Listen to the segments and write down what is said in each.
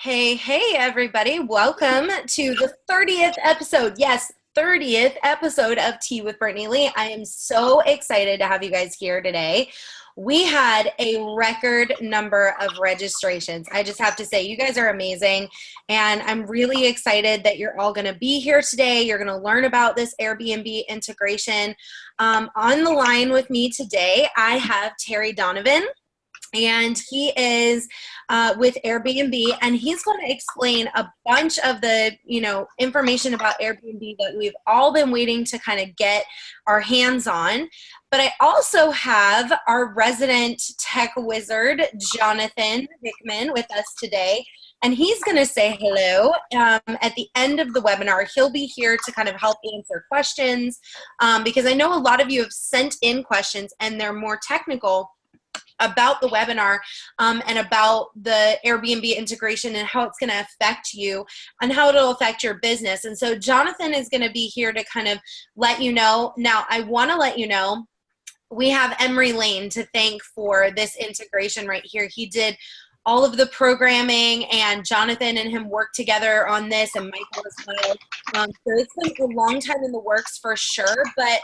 Hey, everybody. Welcome to the 30th episode. Yes, 30th episode of Tea with Brittany Lee. I am so excited to have you guys here today. We had a record number of registrations. I just have to say, you guys are amazing. And I'm really excited that you're all going to be here today. You're going to learn about this Airbnb integration. On the line with me today, I have Terry Donovan. And he is with Airbnb, and he's going to explain a bunch of the, information about Airbnb that we've all been waiting to kind of get our hands on. But I also have our resident tech wizard, Jonathan Hickman, with us today. And he's going to say hello at the end of the webinar. He'll be here to kind of help answer questions because I know a lot of you have sent in questions and they're more technical about the webinar and about the Airbnb integration and how it's going to affect you and how it'll affect your business. And so Jonathan is going to be here to kind of let you know. Now, I want to let you know, we have Emery Lane to thank for this integration right here. He did all of the programming, and Jonathan and him worked together on this, and Michael as well. So it's been a long time in the works for sure, but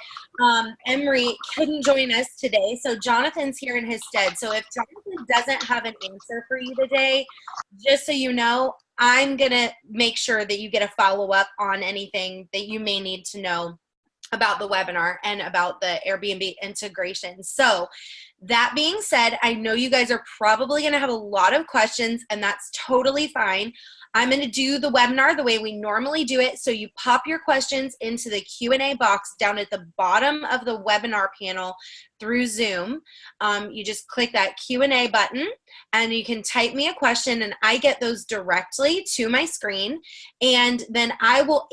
Emery couldn't join us today, so Jonathan's here in his stead. So if Jonathan doesn't have an answer for you today, just so you know, I'm going to make sure that you get a follow-up on anything that you may need to know about the webinar and about the Airbnb integration. So that being said, I know you guys are probably going to have a lot of questions, and that's totally fine. I'm going to do the webinar the way we normally do it. So you pop your questions into the Q&A box down at the bottom of the webinar panel through Zoom. You just click that Q&A button and you can type me a question, and I get those directly to my screen, and then I will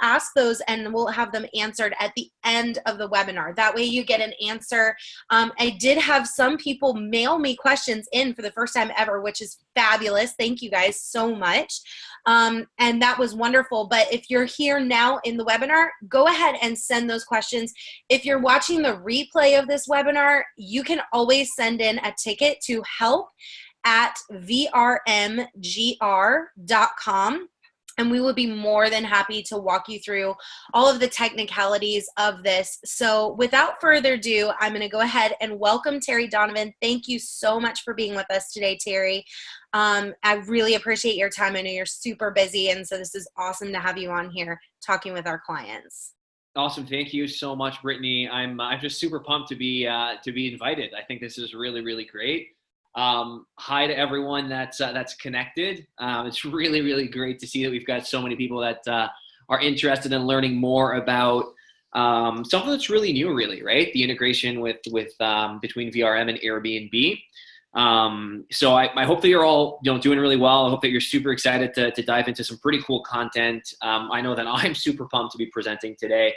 ask those and we'll have them answered at the end of the webinar. That way you get an answer. I did have some people mail me questions in for the first time ever, which is fabulous. Thank you guys so much. And that was wonderful. But if you're here now in the webinar, go ahead and send those questions. If you're watching the replay of this webinar, you can always send in a ticket to help@vrmgr.com. And we would be more than happy to walk you through all of the technicalities of this. So without further ado, I'm going to go ahead and welcome Terry Donovan. Thank you so much for being with us today, Terry. I really appreciate your time. I know you're super busy, and so this is awesome to have you on here talking with our clients. Awesome. Thank you so much, Brittany. I'm just super pumped to be invited. I think this is really, really great. Hi to everyone that's connected. It's really, really great to see that we've got so many people that are interested in learning more about something that's really new, really, right? The integration with between VRM and Airbnb. So I hope that you're all doing really well. I hope that you're super excited to dive into some pretty cool content. I know that I'm super pumped to be presenting today.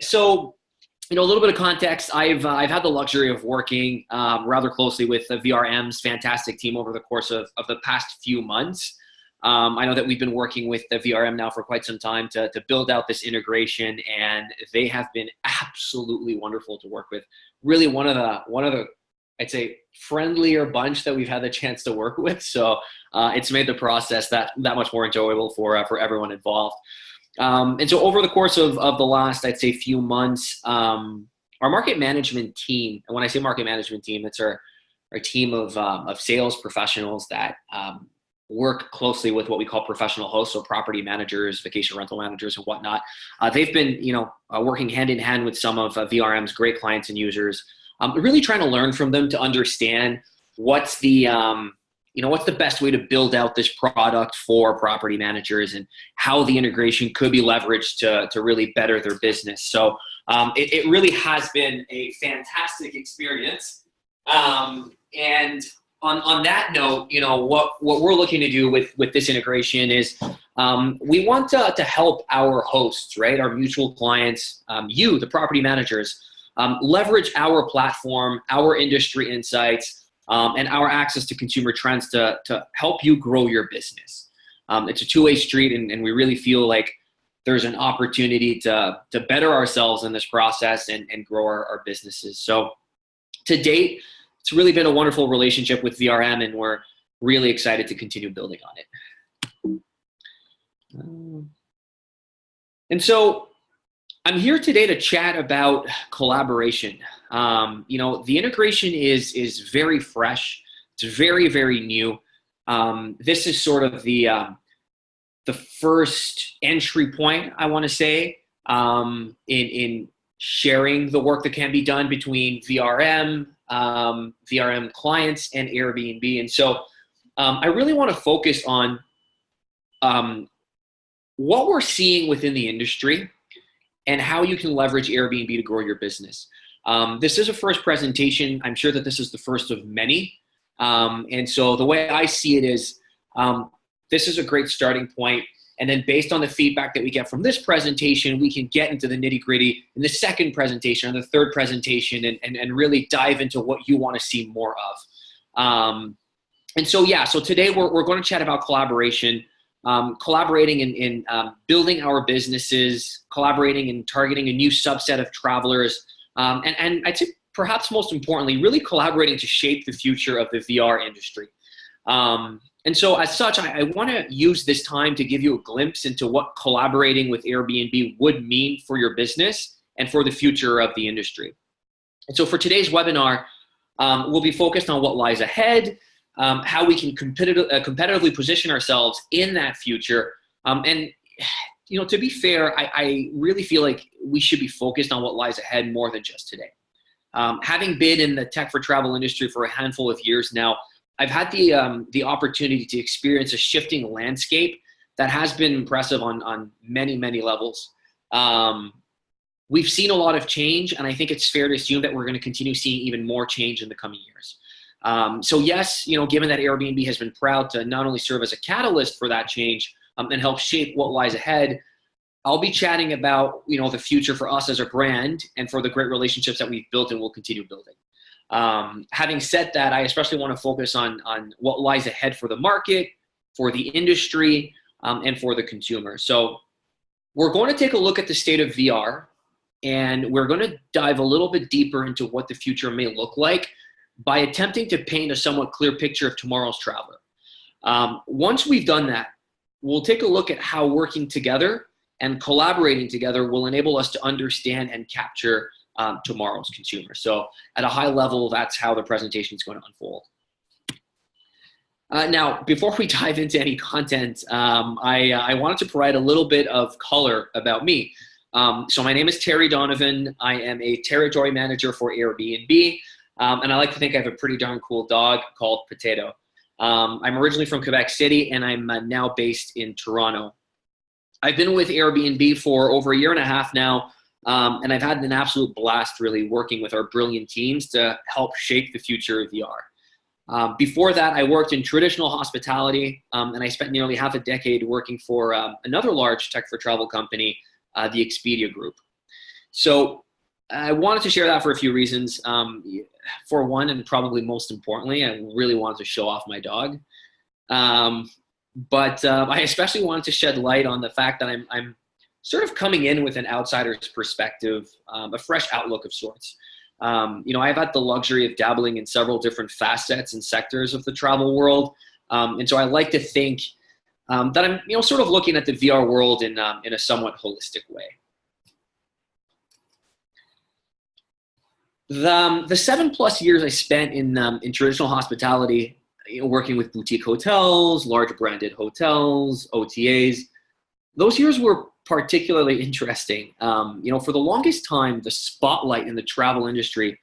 So a little bit of context. I've had the luxury of working rather closely with the VRM's fantastic team over the course of the past few months. I know that we've been working with the VRM now for quite some time to build out this integration, and they have been absolutely wonderful to work with. Really one of the I'd say friendlier bunch that we've had the chance to work with. So it's made the process that much more enjoyable for everyone involved. And so over the course of the last, I'd say, few months, our market management team, and when I say market management team, it's our team of sales professionals that work closely with what we call professional hosts, so property managers, vacation rental managers, and whatnot. They've been, working hand in hand with some of VRM's great clients and users, really trying to learn from them to understand what's the best way to build out this product for property managers and how the integration could be leveraged to really better their business. So it really has been a fantastic experience. And on that note, what we're looking to do with this integration is we want to help our hosts, right? Our mutual clients, you, the property managers, leverage our platform, our industry insights, and our access to consumer trends to help you grow your business. It's a two-way street, and we really feel like there's an opportunity to better ourselves in this process and grow our businesses. So to date, it's really been a wonderful relationship with VRM, and we're really excited to continue building on it. And so I'm here today to chat about collaboration. The integration is very fresh. It's very, very new. This is sort of the first entry point, I want to say, in sharing the work that can be done between VRM, VRM clients, and Airbnb. And so I really want to focus on what we're seeing within the industry and how you can leverage Airbnb to grow your business. This is a first presentation. I'm sure that this is the first of many. And so the way I see it is this is a great starting point. And then based on the feedback that we get from this presentation, we can get into the nitty-gritty in the second presentation or the third presentation and really dive into what you want to see more of. And so, so today we're going to chat about collaboration. Collaborating in building our businesses, collaborating and targeting a new subset of travelers, and I'd say perhaps most importantly, really collaborating to shape the future of the VR industry. And so as such, I want to use this time to give you a glimpse into what collaborating with Airbnb would mean for your business and for the future of the industry. And so for today's webinar, we'll be focused on what lies ahead, how we can competitively position ourselves in that future. And, to be fair, I really feel like we should be focused on what lies ahead more than just today. Having been in the tech for travel industry for a handful of years now, I've had the opportunity to experience a shifting landscape that has been impressive on many, many levels. We've seen a lot of change, and I think it's fair to assume that we're going to continue seeing even more change in the coming years. So yes, given that Airbnb has been proud to not only serve as a catalyst for that change and help shape what lies ahead, I'll be chatting about, the future for us as a brand and for the great relationships that we've built and will continue building. Having said that, I especially want to focus on what lies ahead for the market, for the industry, and for the consumer. So we're going to take a look at the state of VR, and we're going to dive a little bit deeper into what the future may look like by attempting to paint a somewhat clear picture of tomorrow's traveler. Once we've done that, we'll take a look at how working together and collaborating together will enable us to understand and capture tomorrow's consumer. So at a high level, that's how the presentation is going to unfold. Now, before we dive into any content, I wanted to provide a little bit of color about me. So my name is Terry Donovan. I am a territory manager for Airbnb. And I like to think I have a pretty darn cool dog called Potato. I'm originally from Quebec City, and I'm now based in Toronto. I've been with Airbnb for over a year and a half now, and I've had an absolute blast really working with our brilliant teams to help shape the future of VR. Before that, I worked in traditional hospitality, and I spent nearly half a decade working for another large tech for travel company, the Expedia Group. So I wanted to share that for a few reasons. For one, and probably most importantly, I really wanted to show off my dog. But I especially wanted to shed light on the fact that I'm sort of coming in with an outsider's perspective, a fresh outlook of sorts. I've had the luxury of dabbling in several different facets and sectors of the travel world. And so I like to think that I'm, sort of looking at the VR world in a somewhat holistic way. The 7+ years I spent in traditional hospitality, working with boutique hotels, large branded hotels, OTAs, those years were particularly interesting. For the longest time, the spotlight in the travel industry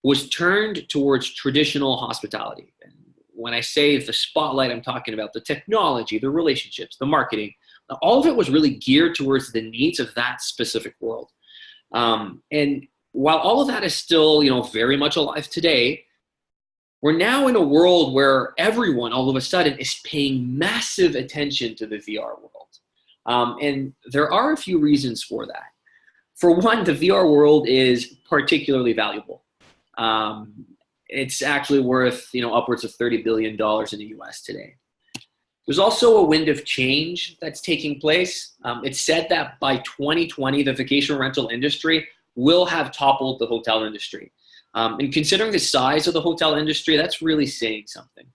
was turned towards traditional hospitality. And when I say the spotlight, I'm talking about the technology, the relationships, the marketing. All of it was really geared towards the needs of that specific world. And while all of that is still, very much alive today, we're now in a world where everyone all of a sudden is paying massive attention to the VR world. And there are a few reasons for that. For one, the VR world is particularly valuable. It's actually worth, upwards of $30 billion in the US today. There's also a wind of change that's taking place. It's said that by 2020, the vacation rental industry will have toppled the hotel industry. And considering the size of the hotel industry, that's really saying something.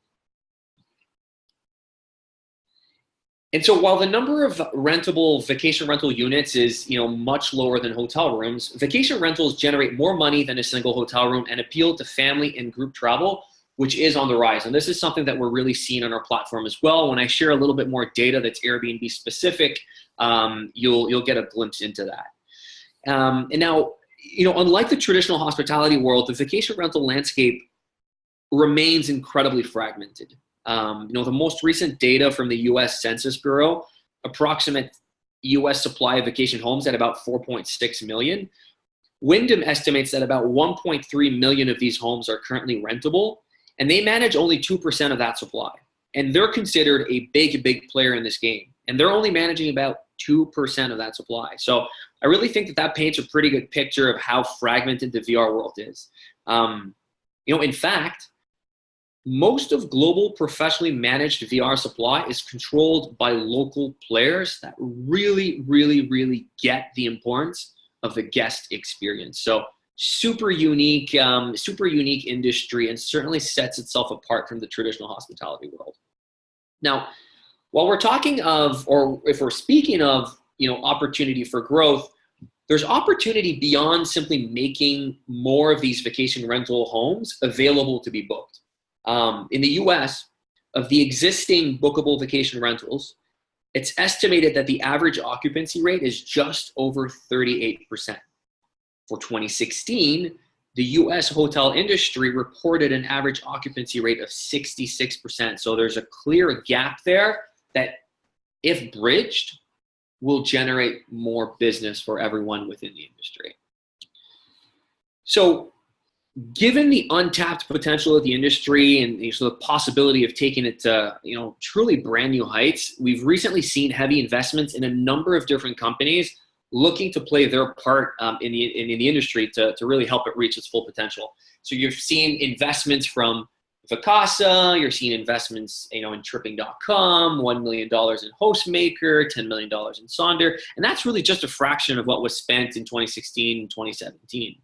And so while the number of rentable vacation rental units is, much lower than hotel rooms, vacation rentals generate more money than a single hotel room and appeal to family and group travel, which is on the rise. And this is something that we're really seeing on our platform as well. When I share a little bit more data that's Airbnb specific, you'll get a glimpse into that. And now, unlike the traditional hospitality world, the vacation rental landscape remains incredibly fragmented. The most recent data from the U.S. Census Bureau approximate U.S. supply of vacation homes at about 4.6 million. Wyndham estimates that about 1.3 million of these homes are currently rentable, and they manage only 2% of that supply. And they're considered a big player in this game, and they're only managing about 2% of that supply. So I really think that paints a pretty good picture of how fragmented the VR world is. In fact, most of global professionally managed VR supply is controlled by local players that really get the importance of the guest experience. So super unique industry, and certainly sets itself apart from the traditional hospitality world. Now, while we're talking of, or if we're speaking of, opportunity for growth, there's opportunity beyond simply making more of these vacation rental homes available to be booked. In the US, of the existing bookable vacation rentals, it's estimated that the average occupancy rate is just over 38%. For 2016, the US hotel industry reported an average occupancy rate of 66%. So there's a clear gap there that, if bridged, will generate more business for everyone within the industry. So, given the untapped potential of the industry and the possibility of taking it to truly brand new heights, we've recently seen heavy investments in a number of different companies looking to play their part in the industry to really help it reach its full potential. So you've seen investments from Vacasa, you're seeing investments in Tripping.com, $1 million in Hostmaker, $10 million in Sonder, and that's really just a fraction of what was spent in 2016 and 2017.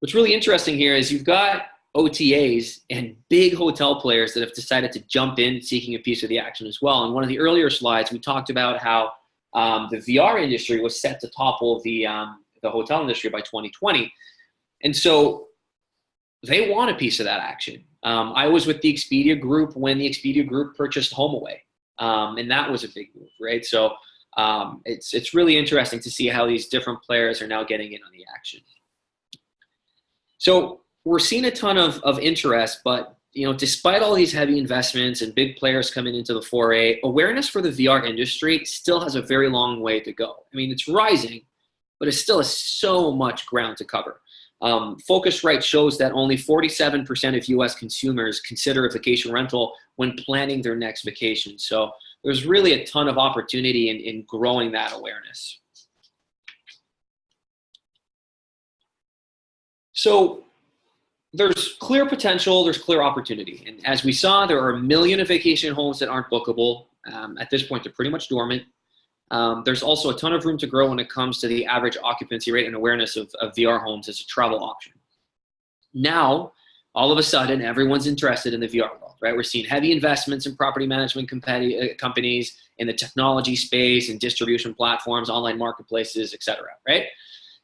What's really interesting here is you've got OTAs and big hotel players that have decided to jump in seeking a piece of the action as well. In one of the earlier slides, we talked about how the VR industry was set to topple the hotel industry by 2020. And so they want a piece of that action. I was with the Expedia Group when the Expedia Group purchased HomeAway, and that was a big move, right? So it's really interesting to see how these different players are now getting in on the action. So we're seeing a ton of interest, but despite all these heavy investments and big players coming into the foray, awareness for the VR industry still has a very long way to go. I mean, it's rising, but it still has so much ground to cover. Focusrite shows that only 47% of U.S. consumers consider a vacation rental when planning their next vacation. So there's really a ton of opportunity in growing that awareness. So there's clear potential, there's clear opportunity. And as we saw, there are 1 million of vacation homes that aren't bookable. At this point, they're pretty much dormant. There's also a ton of room to grow when it comes to the average occupancy rate and awareness of VR homes as a travel option. Now, all of a sudden, everyone's interested in the VR world, right? We're seeing heavy investments in property management companies, in the technology space, and distribution platforms, online marketplaces, et cetera, right?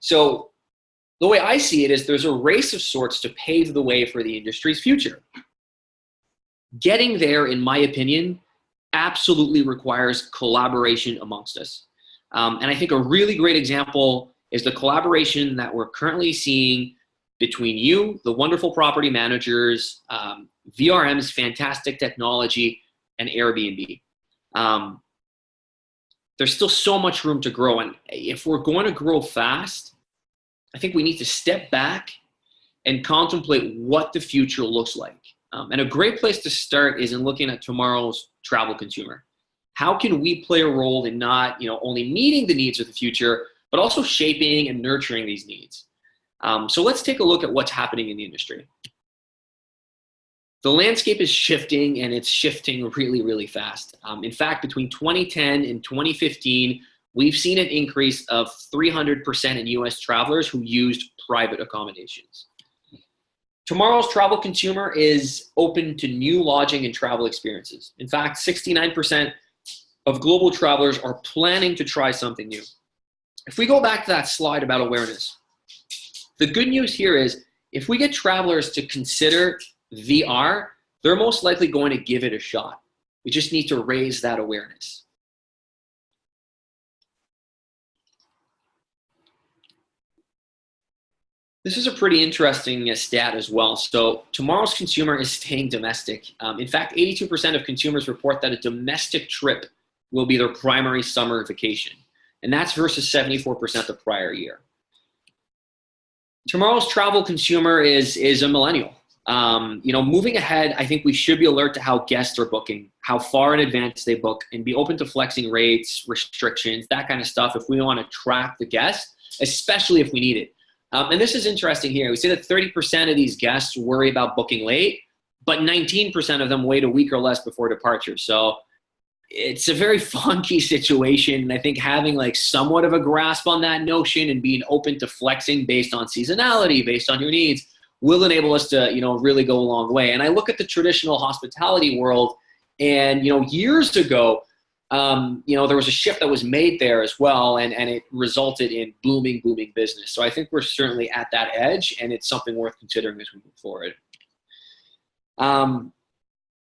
So the way I see it is there's a race of sorts to pave the way for the industry's future. Getting there, in my opinion, absolutely requires collaboration amongst us. And I think a really great example is the collaboration that we're currently seeing between you, the wonderful property managers, VRM's fantastic technology, and Airbnb. There's still so much room to grow. And if we're going to grow fast, I think we need to step back and contemplate what the future looks like. And a great place to start is in looking at tomorrow's travel consumer. How can we play a role in not only meeting the needs of the future, but also shaping and nurturing these needs? So let's take a look at what's happening in the industry. The landscape is shifting, and it's shifting really fast. In fact, between 2010 and 2015, we've seen an increase of 300% in U.S. travelers who used private accommodations. Tomorrow's travel consumer is open to new lodging and travel experiences. In fact, 69% of global travelers are planning to try something new. If we go back to that slide about awareness, the good news here is if we get travelers to consider VR, they're most likely going to give it a shot. We just need to raise that awareness. This is a pretty interesting stat as well. So tomorrow's consumer is staying domestic. In fact, 82% of consumers report that a domestic trip will be their primary summer vacation. And that's versus 74% the prior year. Tomorrow's travel consumer is a millennial. Moving ahead, I think we should be alert to how guests are booking, how far in advance they book, and be open to flexing rates, restrictions, that kind of stuff if we want to track the guest, especially if we need it. And this is interesting here. We say that 30% of these guests worry about booking late, but 19% of them wait a week or less before departure. So it's a very funky situation. And I think having like somewhat of a grasp on that notion and being open to flexing based on seasonality, based on your needs, will enable us to, really go a long way. And I look at the traditional hospitality world and, years ago, there was a shift that was made there as well, and it resulted in booming business. So I think we're certainly at that edge, and it's something worth considering as we move forward.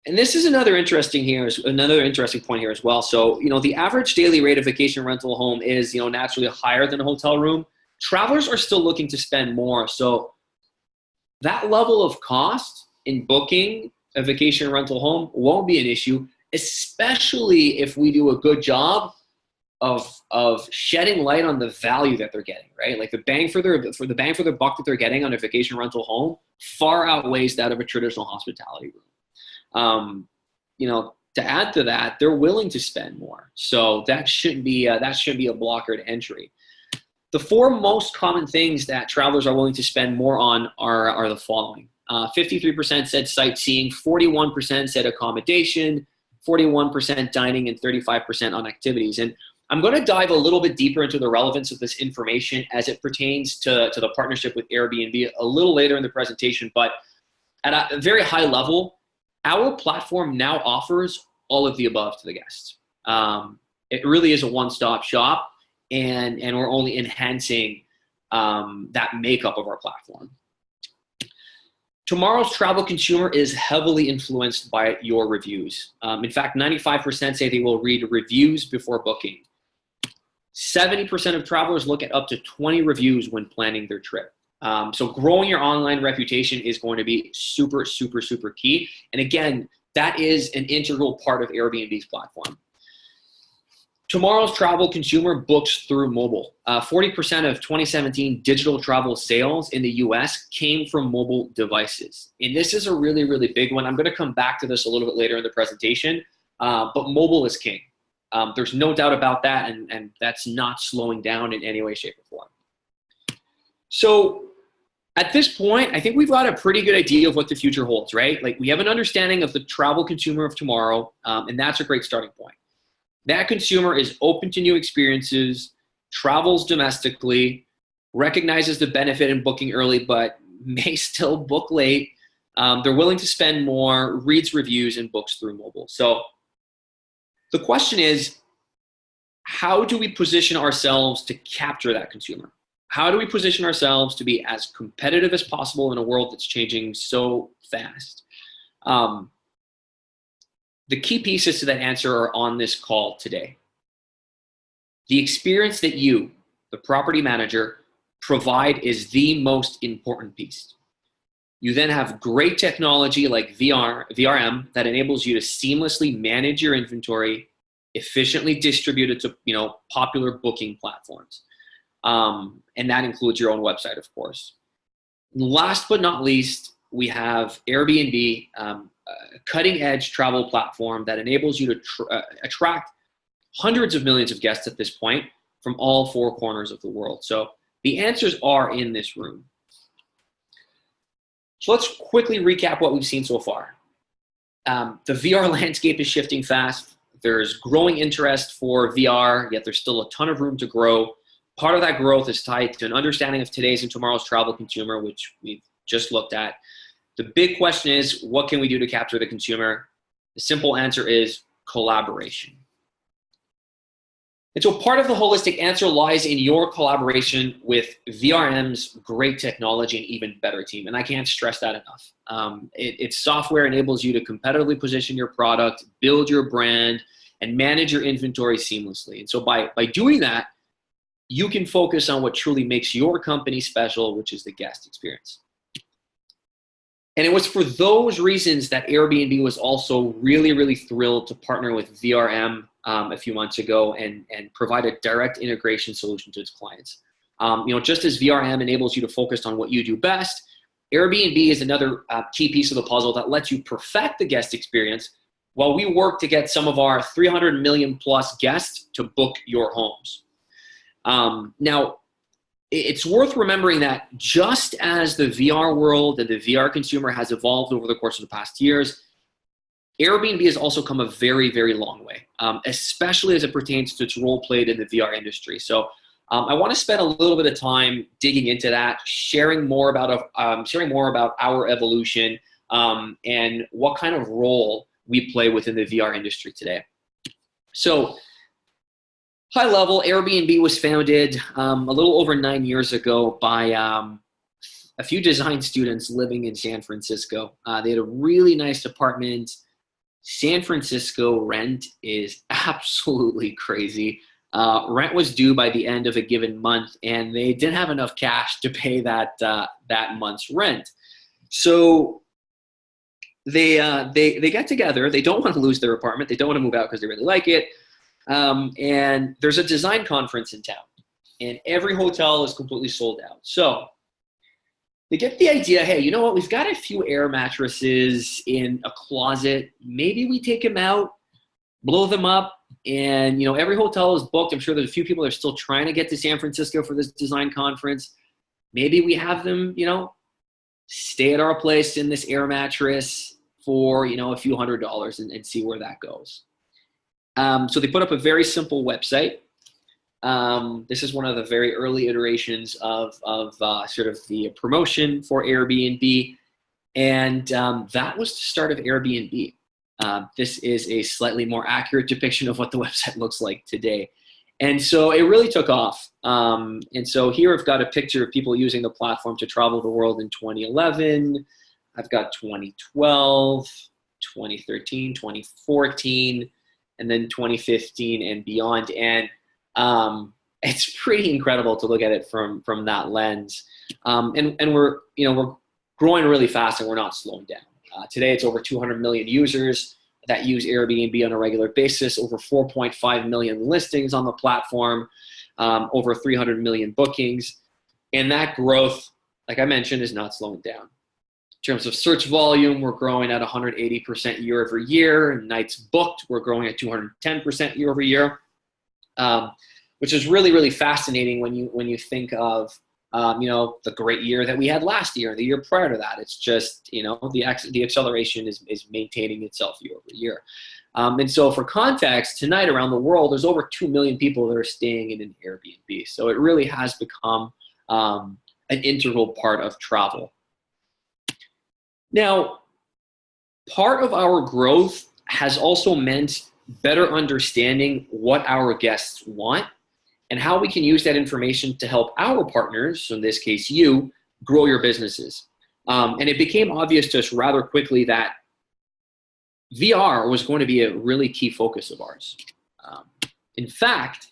And this is another interesting point here as well. So, the average daily rate of vacation rental home is, naturally higher than a hotel room. Travelers are still looking to spend more. So that level of cost in booking a vacation rental home won't be an issue, especially if we do a good job of shedding light on the value that they're getting, right? Like the bang for their buck that they're getting on a vacation rental home far outweighs that of a traditional hospitality room. To add to that, they're willing to spend more, so that shouldn't be a blocker to entry. The four most common things that travelers are willing to spend more on are the following: 53% said sightseeing, 41% said accommodation, 41% dining, and 35% on activities. And I'm going to dive a little bit deeper into the relevance of this information as it pertains to the partnership with Airbnb a little later in the presentation. But at a very high level, our platform now offers all of the above to the guests. It really is a one-stop shop, and we're only enhancing that makeup of our platform. Tomorrow's travel consumer is heavily influenced by your reviews. In fact, 95% say they will read reviews before booking. 70% of travelers look at up to 20 reviews when planning their trip. So growing your online reputation is going to be super, super, super key. And again, that is an integral part of Airbnb's platform. Tomorrow's travel consumer books through mobile. 40% of 2017 digital travel sales in the US came from mobile devices. And this is a really, really big one. I'm going to come back to this a little bit later in the presentation, but mobile is king. There's no doubt about that, and that's not slowing down in any way, shape, or form. So at this point, I think we've got a pretty good idea of what the future holds, right? Like we have an understanding of the travel consumer of tomorrow, and that's a great starting point. That consumer is open to new experiences, travels domestically, recognizes the benefit in booking early, but may still book late. They're willing to spend more, reads reviews, and books through mobile. So the question is, how do we position ourselves to capture that consumer? How do we position ourselves to be as competitive as possible in a world that's changing so fast? The key pieces to that answer are on this call today. The experience that you, the property manager, provide is the most important piece. You then have great technology like VRM that enables you to seamlessly manage your inventory, efficiently distribute it to popular booking platforms. And that includes your own website, of course. Last but not least, we have Airbnb, a cutting-edge travel platform that enables you to attract hundreds of millions of guests at this point from all four corners of the world. So the answers are in this room. So let's quickly recap what we've seen so far. The VR landscape is shifting fast. There's growing interest for VR, yet there's still a ton of room to grow. Part of that growth is tied to an understanding of today's and tomorrow's travel consumer, which we've just looked at. The big question is, what can we do to capture the consumer? The simple answer is collaboration. And so part of the holistic answer lies in your collaboration with VRM's great technology and even better team. And I can't stress that enough. Its software enables you to competitively position your product, build your brand, and manage your inventory seamlessly. And so by doing that, you can focus on what truly makes your company special, which is the guest experience. And it was for those reasons that Airbnb was also really, really thrilled to partner with VRM a few months ago and provide a direct integration solution to its clients. Just as VRM enables you to focus on what you do best, Airbnb is another key piece of the puzzle that lets you perfect the guest experience while we work to get some of our 300 million plus guests to book your homes. Now, it's worth remembering that just as the VR world and the VR consumer has evolved over the course of the past years, Airbnb has also come a very, very long way, especially as it pertains to its role played in the VR industry. So I want to spend a little bit of time digging into that, sharing more about our evolution and what kind of role we play within the VR industry today. So high level, Airbnb was founded a little over 9 years ago by a few design students living in San Francisco. They had a really nice apartment. San Francisco rent is absolutely crazy. Rent was due by the end of a given month, and they didn't have enough cash to pay that month's rent. So they get together. They don't want to lose their apartment. They don't want to move out because they really like it. And there's a design conference in town, and every hotel is completely sold out. So they get the idea, hey, you know what? We've got a few air mattresses in a closet. Maybe we take them out, blow them up, and every hotel is booked. I'm sure there's a few people that are still trying to get to San Francisco for this design conference. Maybe we have them, stay at our place in this air mattress for, a few $100s and see where that goes. So they put up a very simple website. This is one of the very early iterations of sort of the promotion for Airbnb. And that was the start of Airbnb. This is a slightly more accurate depiction of what the website looks like today. And so it really took off. And so here I've got a picture of people using the platform to travel the world in 2011. I've got 2012, 2013, 2014, and then 2015 and beyond. And it's pretty incredible to look at it from that lens. And we're growing really fast, and we're not slowing down. Today, it's over 200 million users that use Airbnb on a regular basis, over 4.5 million listings on the platform, over 300 million bookings. And that growth, like I mentioned, is not slowing down. In terms of search volume, we're growing at 180% year over year. And nights booked, we're growing at 210% year over year, which is really, really fascinating when you think of the great year that we had last year, the year prior to that. It's just, the acceleration is maintaining itself year over year. And so for context, tonight around the world, there's over 2 million people that are staying in an Airbnb. So it really has become an integral part of travel. Now, part of our growth has also meant better understanding what our guests want and how we can use that information to help our partners, so in this case you, grow your businesses. And it became obvious to us rather quickly that VR was going to be a really key focus of ours. In fact,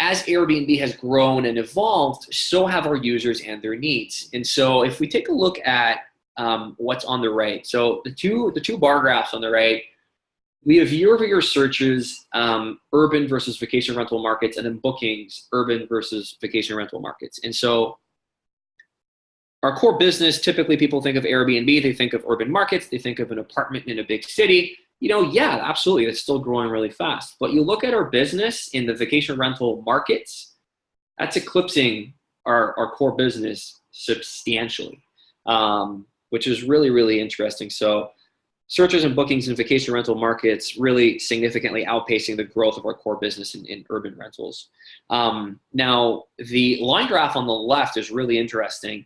as Airbnb has grown and evolved, so have our users and their needs. And so if we take a look at what's on the right, so the two bar graphs on the right, we have year-over-year searches, urban versus vacation rental markets, and then bookings, urban versus vacation rental markets. And so our core business, typically people think of Airbnb, they think of urban markets, they think of an apartment in a big city. Yeah, absolutely, it's still growing really fast. But you look at our business in the vacation rental markets, that's eclipsing our core business substantially, which is really, really interesting. So searches and bookings in vacation rental markets really significantly outpacing the growth of our core business in urban rentals. Now, the line graph on the left is really interesting.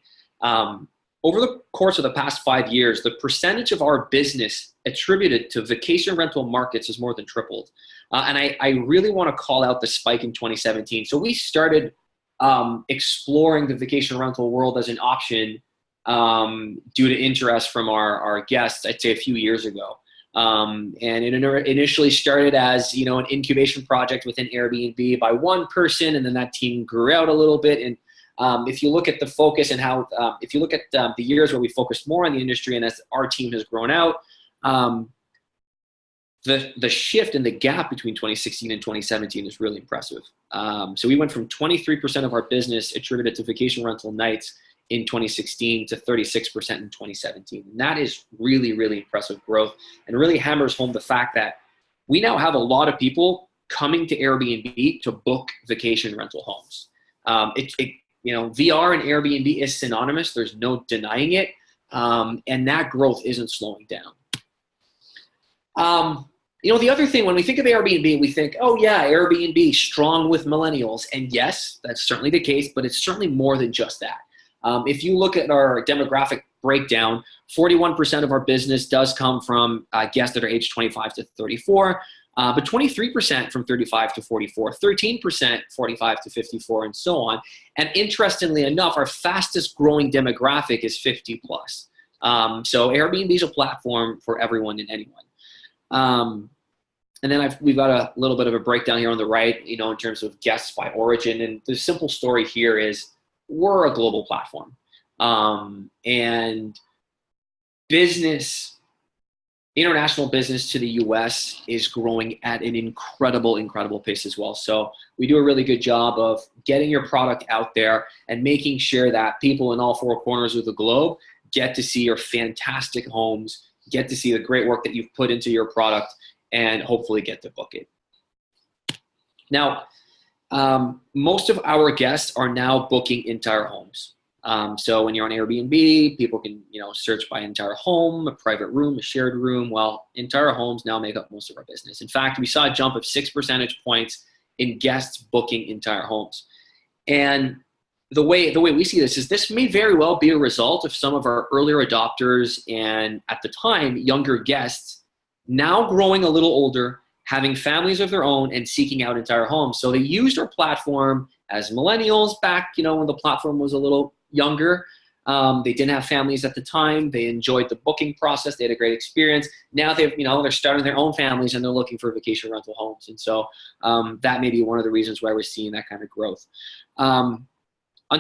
over the course of the past 5 years, the percentage of our business attributed to vacation rental markets has more than tripled. And I really want to call out the spike in 2017. So we started exploring the vacation rental world as an option due to interest from our guests, I'd say a few years ago. And it initially started as, an incubation project within Airbnb by one person, and then that team grew out a little bit. And if you look at the focus and how, if you look at the years where we focused more on the industry and as our team has grown out, the shift in the gap between 2016 and 2017 is really impressive. So we went from 23% of our business attributed to vacation rental nights in 2016 to 36% in 2017. And that is really, really impressive growth, and really hammers home the fact that we now have a lot of people coming to Airbnb to book vacation rental homes. VR and Airbnb is synonymous. There's no denying it. And that growth isn't slowing down. The other thing, when we think of Airbnb, we think, oh yeah, Airbnb, strong with millennials. And yes, that's certainly the case, but it's certainly more than just that. If you look at our demographic breakdown, 41% of our business does come from guests that are aged 25 to 34, but 23% from 35 to 44, 13% 45 to 54, and so on. And interestingly enough, our fastest growing demographic is 50 plus. So Airbnb is a platform for everyone and anyone. And then we've got a little bit of a breakdown here on the right, in terms of guests by origin. And the simple story here is we're a global platform. And international business to the US is growing at an incredible pace as well. So we do a really good job of getting your product out there and making sure that people in all four corners of the globe get to see your fantastic homes, get to see the great work that you've put into your product, and hopefully get to book it. Now, most of our guests are now booking entire homes. So when you're on Airbnb, people can, search by entire home, a private room, a shared room. Well, entire homes now make up most of our business. In fact, we saw a jump of 6 percentage points in guests booking entire homes. And the way we see this is this may very well be a result of some of our earlier adopters and, at the time, younger guests now growing a little older, having families of their own, and seeking out entire homes. So they used our platform as millennials back, when the platform was a little younger. They didn't have families at the time. They enjoyed the booking process. They had a great experience. Now they're starting their own families and they're looking for vacation rental homes. And so that may be one of the reasons why we're seeing that kind of growth. On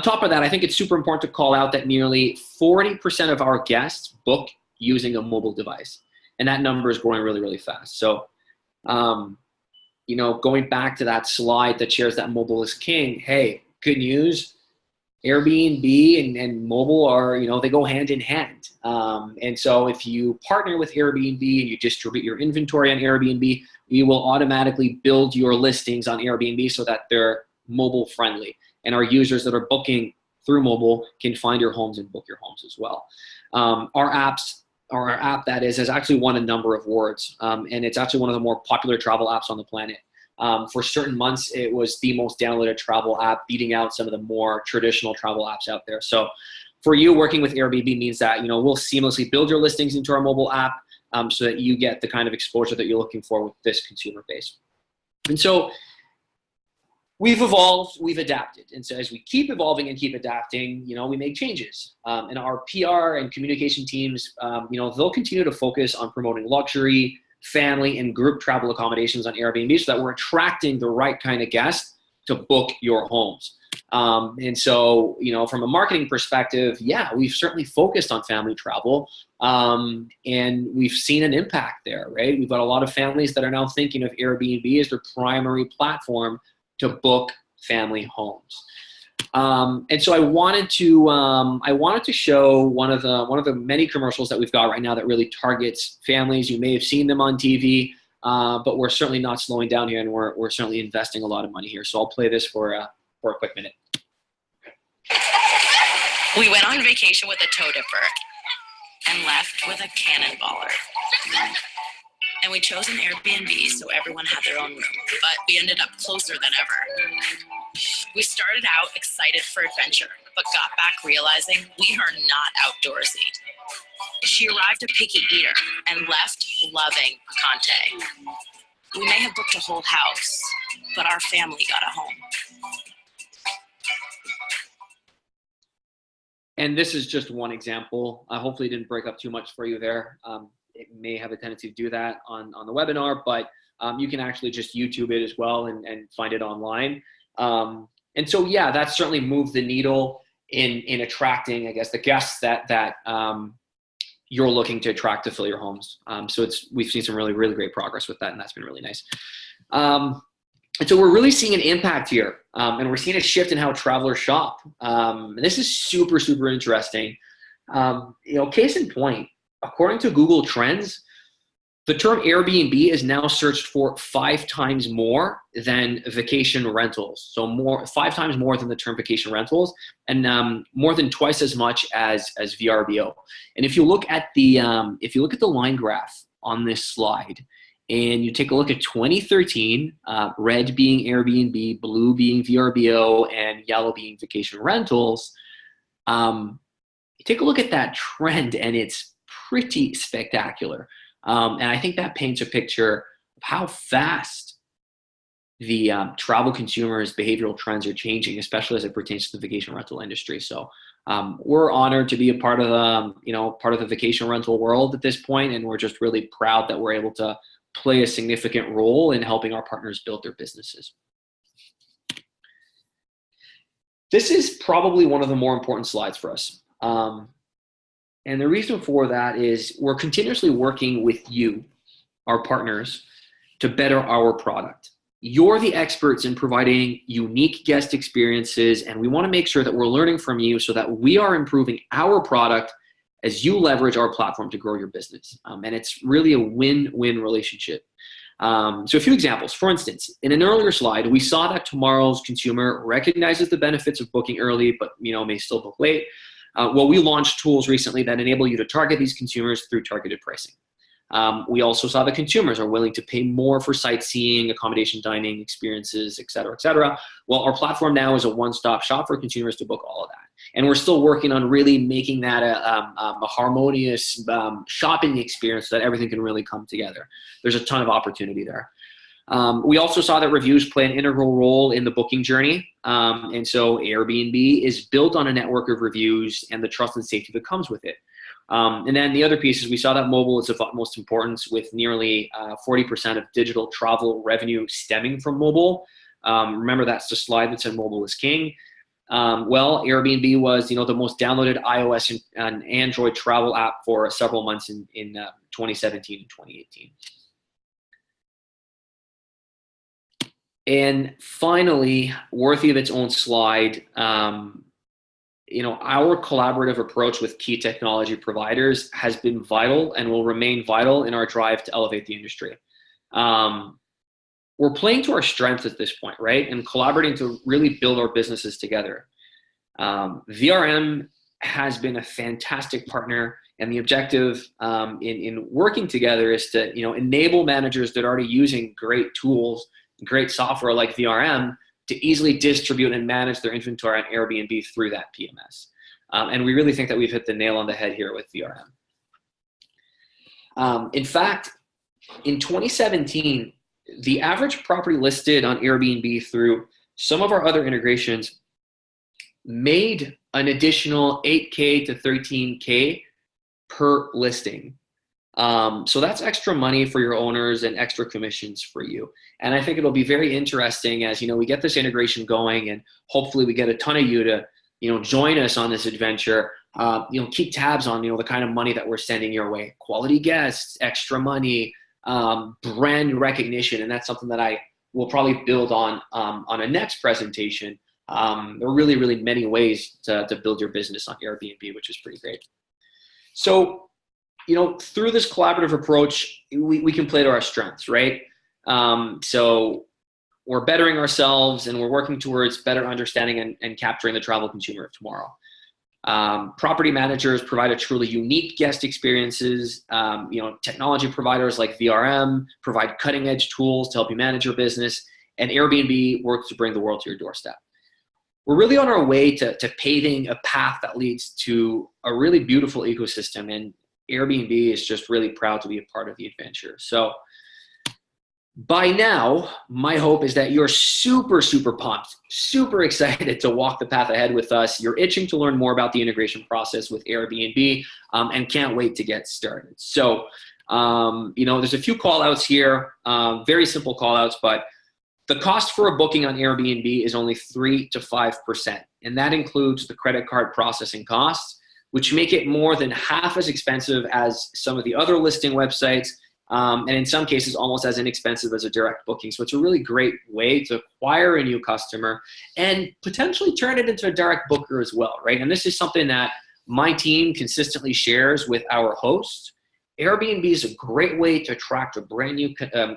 top of that, I think it's super important to call out that nearly 40% of our guests book using a mobile device. And that number is growing really, really fast. So, going back to that slide that shares that mobile is king, hey, good news. Airbnb and mobile are, they go hand in hand. And so if you partner with Airbnb and you distribute your inventory on Airbnb, you will automatically build your listings on Airbnb so that they're mobile friendly. And our users that are booking through mobile can find your homes and book your homes as well. Our app that has actually won a number of awards. And it's actually one of the more popular travel apps on the planet. For certain months, it was the most downloaded travel app, beating out some of the more traditional travel apps out there. So for you, working with Airbnb means that, we'll seamlessly build your listings into our mobile app so that you get the kind of exposure that you're looking for with this consumer base. And so we've evolved, we've adapted. And so as we keep evolving and keep adapting, we make changes. And our PR and communication teams, they'll continue to focus on promoting luxury, family, and group travel accommodations on Airbnb so that we're attracting the right kind of guests to book your homes. And so, from a marketing perspective, yeah, we've certainly focused on family travel, and we've seen an impact there, right? We've got a lot of families that are now thinking of Airbnb as their primary platform to book family homes. And so I wanted to show one of the many commercials that we've got right now that really targets families. You may have seen them on TV, but we're certainly not slowing down here, and we're certainly investing a lot of money here. So I'll play this for a quick minute. We went on vacation with a toe dipper and left with a cannonballer. And we chose an Airbnb so everyone had their own room, but we ended up closer than ever. We started out excited for adventure, but got back realizing we are not outdoorsy. She arrived a picky eater and left loving Picante. We may have booked a whole house, but our family got a home. And this is just one example. Hopefully it didn't break up too much for you there. It may have a tendency to do that on the webinar, but you can actually just YouTube it as well and find it online. And so, yeah, that certainly moved the needle in attracting, I guess, the guests that you're looking to attract to fill your homes. So we've seen some really, really great progress with that, and that's been really nice. And so we're really seeing an impact here, and we're seeing a shift in how travelers shop. And this is super, super interesting. Case in point, according to Google Trends, the term Airbnb is now searched for 5 times more than vacation rentals. So 5 times more than the term vacation rentals, and more than twice as much as VRBO. And if you look at the line graph on this slide, and you take a look at 2013, red being Airbnb, blue being VRBO, and yellow being vacation rentals, you take a look at that trend, and it's pretty spectacular. And I think that paints a picture of how fast the travel consumers' behavioral trends are changing, especially as it pertains to the vacation rental industry. So we're honored to be a part of the vacation rental world at this point, and we're just really proud that we're able to play a significant role in helping our partners build their businesses. This is probably one of the more important slides for us. And the reason for that is we're continuously working with you, our partners, to better our product. You're the experts in providing unique guest experiences, and we want to make sure that we're learning from you so that we are improving our product as you leverage our platform to grow your business. And it's really a win-win relationship. So a few examples. For instance, in an earlier slide, we saw that tomorrow's consumer recognizes the benefits of booking early, but may still book late. We launched tools recently that enable you to target these consumers through targeted pricing. We also saw that consumers are willing to pay more for sightseeing, accommodation, dining, experiences, et cetera, et cetera. Well, our platform now is a one-stop shop for consumers to book all of that. And we're still working on really making that a harmonious shopping experience so that everything can really come together. There's a ton of opportunity there. We also saw that reviews play an integral role in the booking journey. And so Airbnb is built on a network of reviews and the trust and safety that comes with it. And then the other piece is we saw that mobile is of utmost importance, with nearly 40% of digital travel revenue stemming from mobile. Remember, that's the slide that said mobile is king. Airbnb was, the most downloaded iOS and Android travel app for several months in 2017 and 2018. And finally, worthy of its own slide, our collaborative approach with key technology providers has been vital and will remain vital in our drive to elevate the industry. We're playing to our strengths at this point, right? And collaborating to really build our businesses together. VRM has been a fantastic partner, and the objective in working together is to, enable managers that are already using great tools, great software like VRM, to easily distribute and manage their inventory on Airbnb through that PMS. And we really think that we've hit the nail on the head here with VRM. In fact, in 2017, the average property listed on Airbnb through some of our other integrations made an additional $8K to $13K per listing. So that's extra money for your owners and extra commissions for you. And I think it'll be very interesting as, we get this integration going, and hopefully we get a ton of you to, join us on this adventure. Keep tabs on, the kind of money that we're sending your way. Quality guests, extra money, brand recognition. And that's something that I will probably build on a next presentation. There are really, really many ways to build your business on Airbnb, which is pretty great. So, through this collaborative approach, we can play to our strengths, right? So we're bettering ourselves, and we're working towards better understanding and capturing the travel consumer of tomorrow. Property managers provide a truly unique guest experiences. Technology providers like VRM provide cutting-edge tools to help you manage your business, and Airbnb works to bring the world to your doorstep. we're really on our way to paving a path that leads to a really beautiful ecosystem. And Airbnb is just really proud to be a part of the adventure. So by now, my hope is that you're super, super pumped, super excited to walk the path ahead with us. You're itching to learn more about the integration process with Airbnb and can't wait to get started. So, there's a few call outs here, very simple call outs, but the cost for a booking on Airbnb is only 3 to 5%. And that includes the credit card processing costs, which make it more than half as expensive as some of the other listing websites. And in some cases, almost as inexpensive as a direct booking. So it's a really great way to acquire a new customer and potentially turn it into a direct booker as well, right? And this is something that my team consistently shares with our hosts. Airbnb is a great way to attract a brand new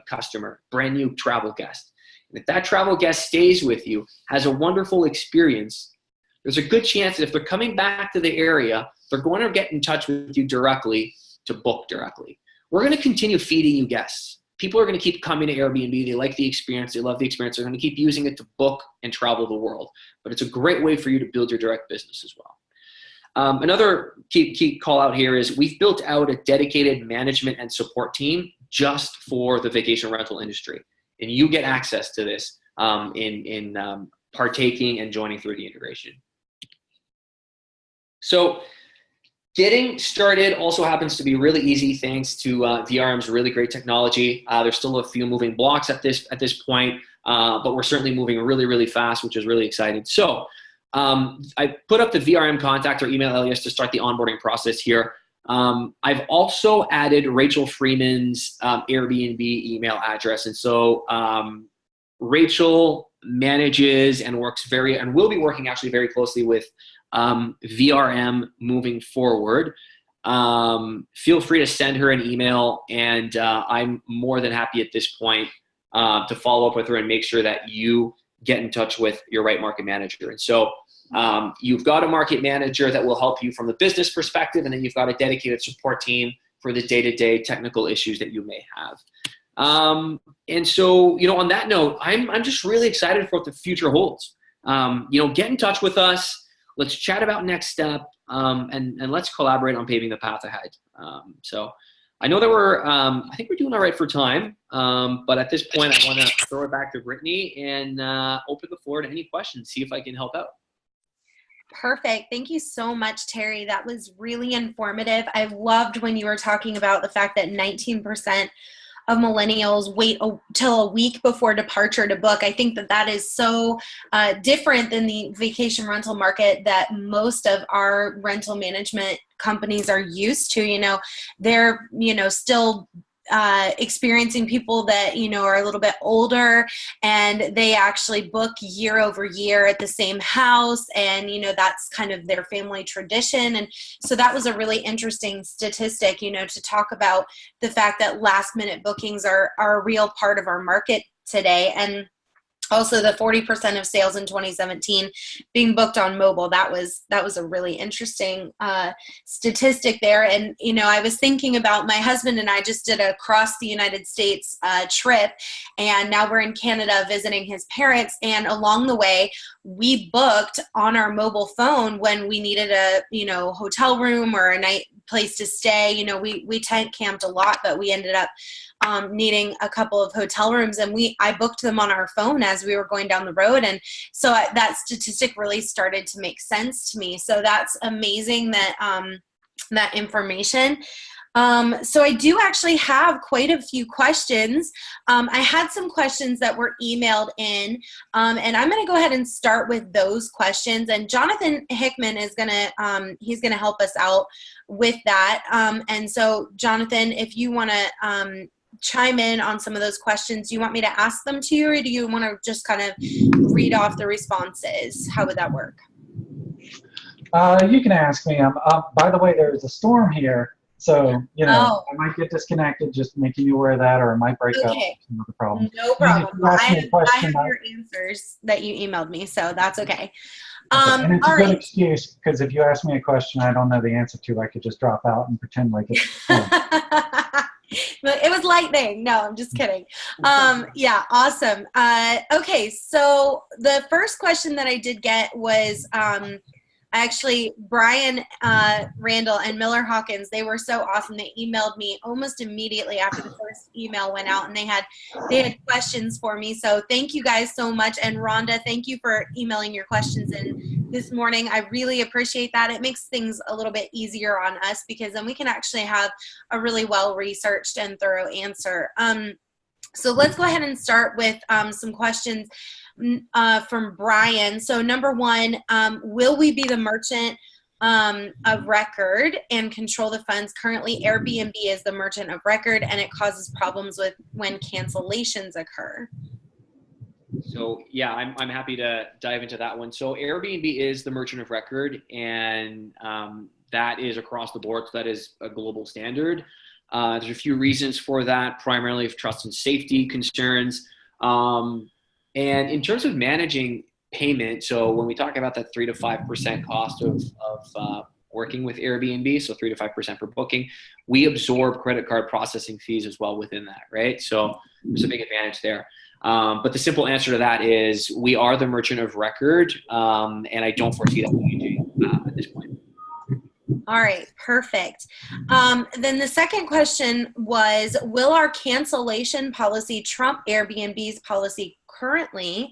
customer, brand new travel guest. And if that travel guest stays with you, has a wonderful experience, there's a good chance that if they're coming back to the area, they're going to get in touch with you directly to book directly. We're going to continue feeding you guests. People are going to keep coming to Airbnb. They like the experience. They love the experience. They're going to keep using it to book and travel the world. But it's a great way for you to build your direct business as well. Another key call out here is we've built out a dedicated management and support team just for the vacation rental industry. And you get access to this in partaking and joining through the integration. So getting started also happens to be really easy thanks to VRM's really great technology. There's still a few moving blocks at this point, but we're certainly moving really, really fast, which is really exciting. So I put up the VRM contact or email alias to start the onboarding process here. I've also added Rachel Freeman's Airbnb email address. And so Rachel manages and will be working actually very closely with VRM moving forward. Feel free to send her an email, and I'm more than happy at this point to follow up with her and make sure that you get in touch with your right market manager. And so you've got a market manager that will help you from the business perspective, and then you've got a dedicated support team for the day-to-day technical issues that you may have. And so, on that note, I'm just really excited for what the future holds. Get in touch with us. Let's chat about next step, and let's collaborate on paving the path ahead. So I know that I think we're doing all right for time, but at this point, I want to throw it back to Brittany and open the floor to any questions, see if I can help out. Perfect. Thank you so much, Terry. That was really informative. I loved when you were talking about the fact that 19% of millennials wait till a week before departure to book. I think that is so different than the vacation rental market that most of our rental management companies are used to. They're, still experiencing people that, are a little bit older, and they actually book year over year at the same house. And, that's kind of their family tradition. And so that was a really interesting statistic, to talk about the fact that last minute bookings are a real part of our market today. And also the 40% of sales in 2017 being booked on mobile. That was a really interesting statistic there. And, I was thinking about my husband and I just did a across the United States trip, and now we're in Canada visiting his parents. And along the way, we booked on our mobile phone when we needed a, hotel room or a night place to stay. We tent camped a lot, but we ended up needing a couple of hotel rooms, and I booked them on our phone as we were going down the road. And so that statistic really started to make sense to me. So that's amazing that that information. So I do actually have quite a few questions. I had some questions that were emailed in, and I'm going to go ahead and start with those questions. And Jonathan Hickman is he's going to help us out with that. And so Jonathan, if you want to chime in on some of those questions, do you want me to ask them to you, or do you want to just kind of read off the responses? How would that work? You can ask me. By the way, there's a storm here, so I might get disconnected. Just making you aware of that, or it might break up. No problem. No problem. I have your answers that you emailed me, so that's okay. And it's a good excuse, because if you ask me a question I don't know the answer to, I could just drop out and pretend like it's It was lightning. No, I'm just kidding. Yeah, awesome. Okay, so the first question that I did get was actually Brian Randall and Miller Hawkins. They were so awesome. They emailed me almost immediately after the first email went out, and they had questions for me. So thank you guys so much. And Rhonda, thank you for emailing your questions in this morning. I really appreciate that. It makes things a little bit easier on us because then we can actually have a really well-researched and thorough answer. So let's go ahead and start with some questions from Brian. So number one, will we be the merchant of record and control the funds? Currently, Airbnb is the merchant of record, and it causes problems with when cancellations occur. So yeah, I'm happy to dive into that one. So Airbnb is the merchant of record, and that is across the board. So that is a global standard. There's a few reasons for that, primarily of trust and safety concerns. And in terms of managing payment, so when we talk about that 3 to 5% cost of working with Airbnb, so 3 to 5% per booking, we absorb credit card processing fees as well within that, right? So there's a big advantage there. But the simple answer to that is we are the merchant of record, and I don't foresee that changing at this point. All right, perfect. Then the second question was, will our cancellation policy trump Airbnb's policy currently?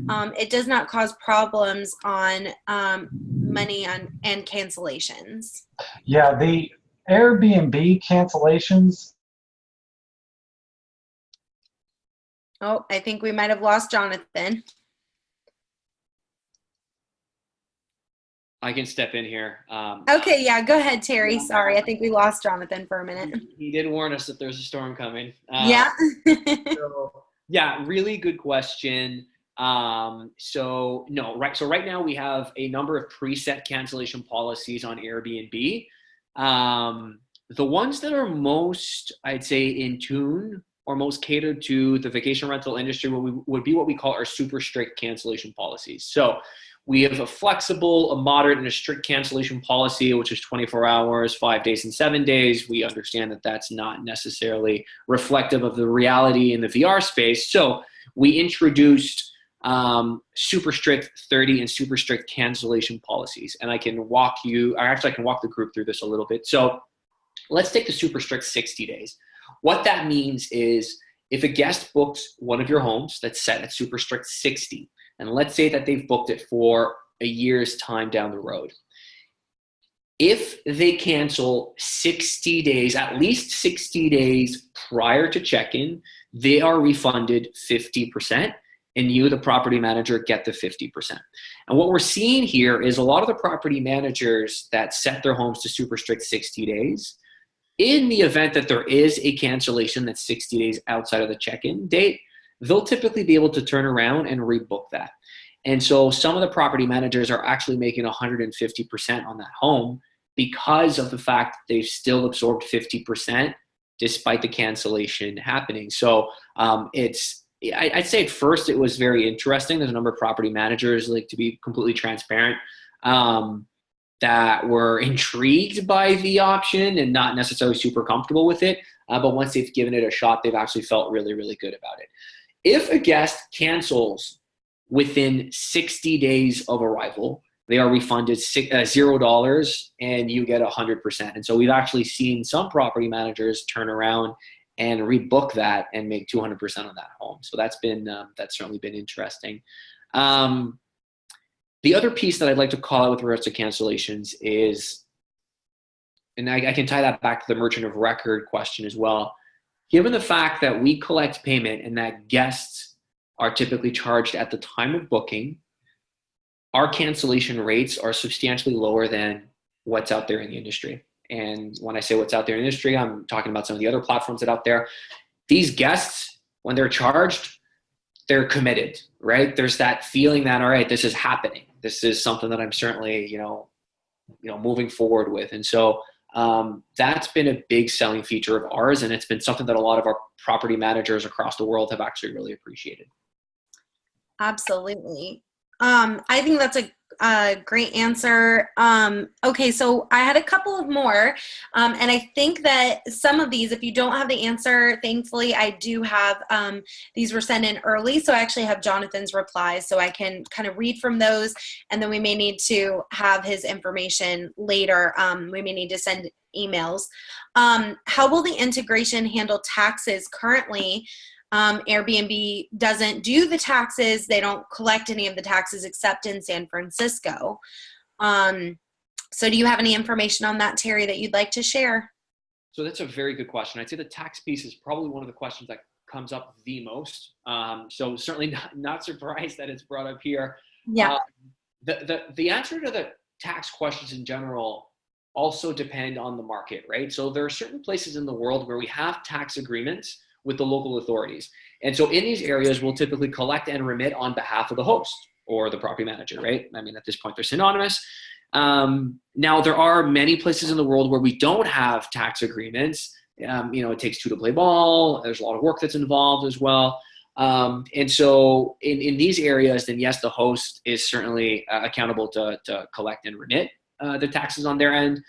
It does not cause problems on money and cancellations. Yeah, the Airbnb cancellations. Oh, I think we might have lost Jonathan. I can step in here. Okay, yeah, go ahead, Terry. Sorry, I think we lost Jonathan for a minute. He did warn us that there's a storm coming. Yeah. Yeah, really good question. So right now we have a number of preset cancellation policies on Airbnb. The ones that are most, I'd say, in tune or most catered to the vacation rental industry would be what we call our super strict cancellation policies. So we have a flexible, a moderate, and a strict cancellation policy, which is 24 hours, 5 days, and 7 days. We understand that that's not necessarily reflective of the reality in the VR space. So we introduced super strict 30 and super strict cancellation policies. And I can walk the group through this a little bit. So let's take the super strict 60 days. What that means is if a guest books one of your homes that's set at super strict 60, and let's say that they've booked it for a year's time down the road. If they cancel 60 days, at least 60 days prior to check-in, they are refunded 50%, and you, the property manager, get the 50%. And what we're seeing here is a lot of the property managers that set their homes to super strict 60 days, in the event that there is a cancellation that's 60 days outside of the check-in date, they'll typically be able to turn around and rebook that. And so some of the property managers are actually making 150% on that home because of the fact that they've still absorbed 50% despite the cancellation happening. So I'd say at first it was very interesting. There's a number of property managers, like, to be completely transparent, that were intrigued by the option and not necessarily super comfortable with it. But once they've given it a shot, they've actually felt really, really good about it. If a guest cancels within 60 days of arrival, they are refunded $0 and you get 100%. And so we've actually seen some property managers turn around and rebook that and make 200% on that home. So that's certainly been interesting. The other piece that I'd like to call out with regards to cancellations is, and I can tie that back to the merchant of record question as well. Given the fact that we collect payment and that guests are typically charged at the time of booking, our cancellation rates are substantially lower than what's out there in the industry. And when I say what's out there in the industry, I'm talking about some of the other platforms that are out there. These guests, when they're charged, they're committed, right? There's that feeling that, all right, this is happening. This is something that I'm certainly, moving forward with. And so that's been a big selling feature of ours, and it's been something that a lot of our property managers across the world have actually really appreciated. Absolutely. I think that's Great answer. Okay, so I had a couple of more, and I think that some of these, if you don't have the answer, thankfully I do have, these were sent in early, so I actually have Jonathan's replies, so I can kind of read from those, and then we may need to have his information later. We may need to send emails. How will the integration handle taxes currently? Airbnb doesn't do the taxes. They don't collect any of the taxes except in San Francisco. So do you have any information on that, Terry, that you'd like to share? So that's a very good question. I'd say the tax piece is probably one of the questions that comes up the most. So certainly not surprised that it's brought up here. Yeah. The answer to the tax questions in general also depend on the market, right? So there are certain places in the world where we have tax agreements with the local authorities. And so in these areas, we'll typically collect and remit on behalf of the host or the property manager, right? I mean, at this point, they're synonymous. Now, there are many places in the world where we don't have tax agreements. It takes two to play ball. There's a lot of work that's involved as well. And so in these areas, then yes, the host is certainly accountable to collect and remit the taxes on their end.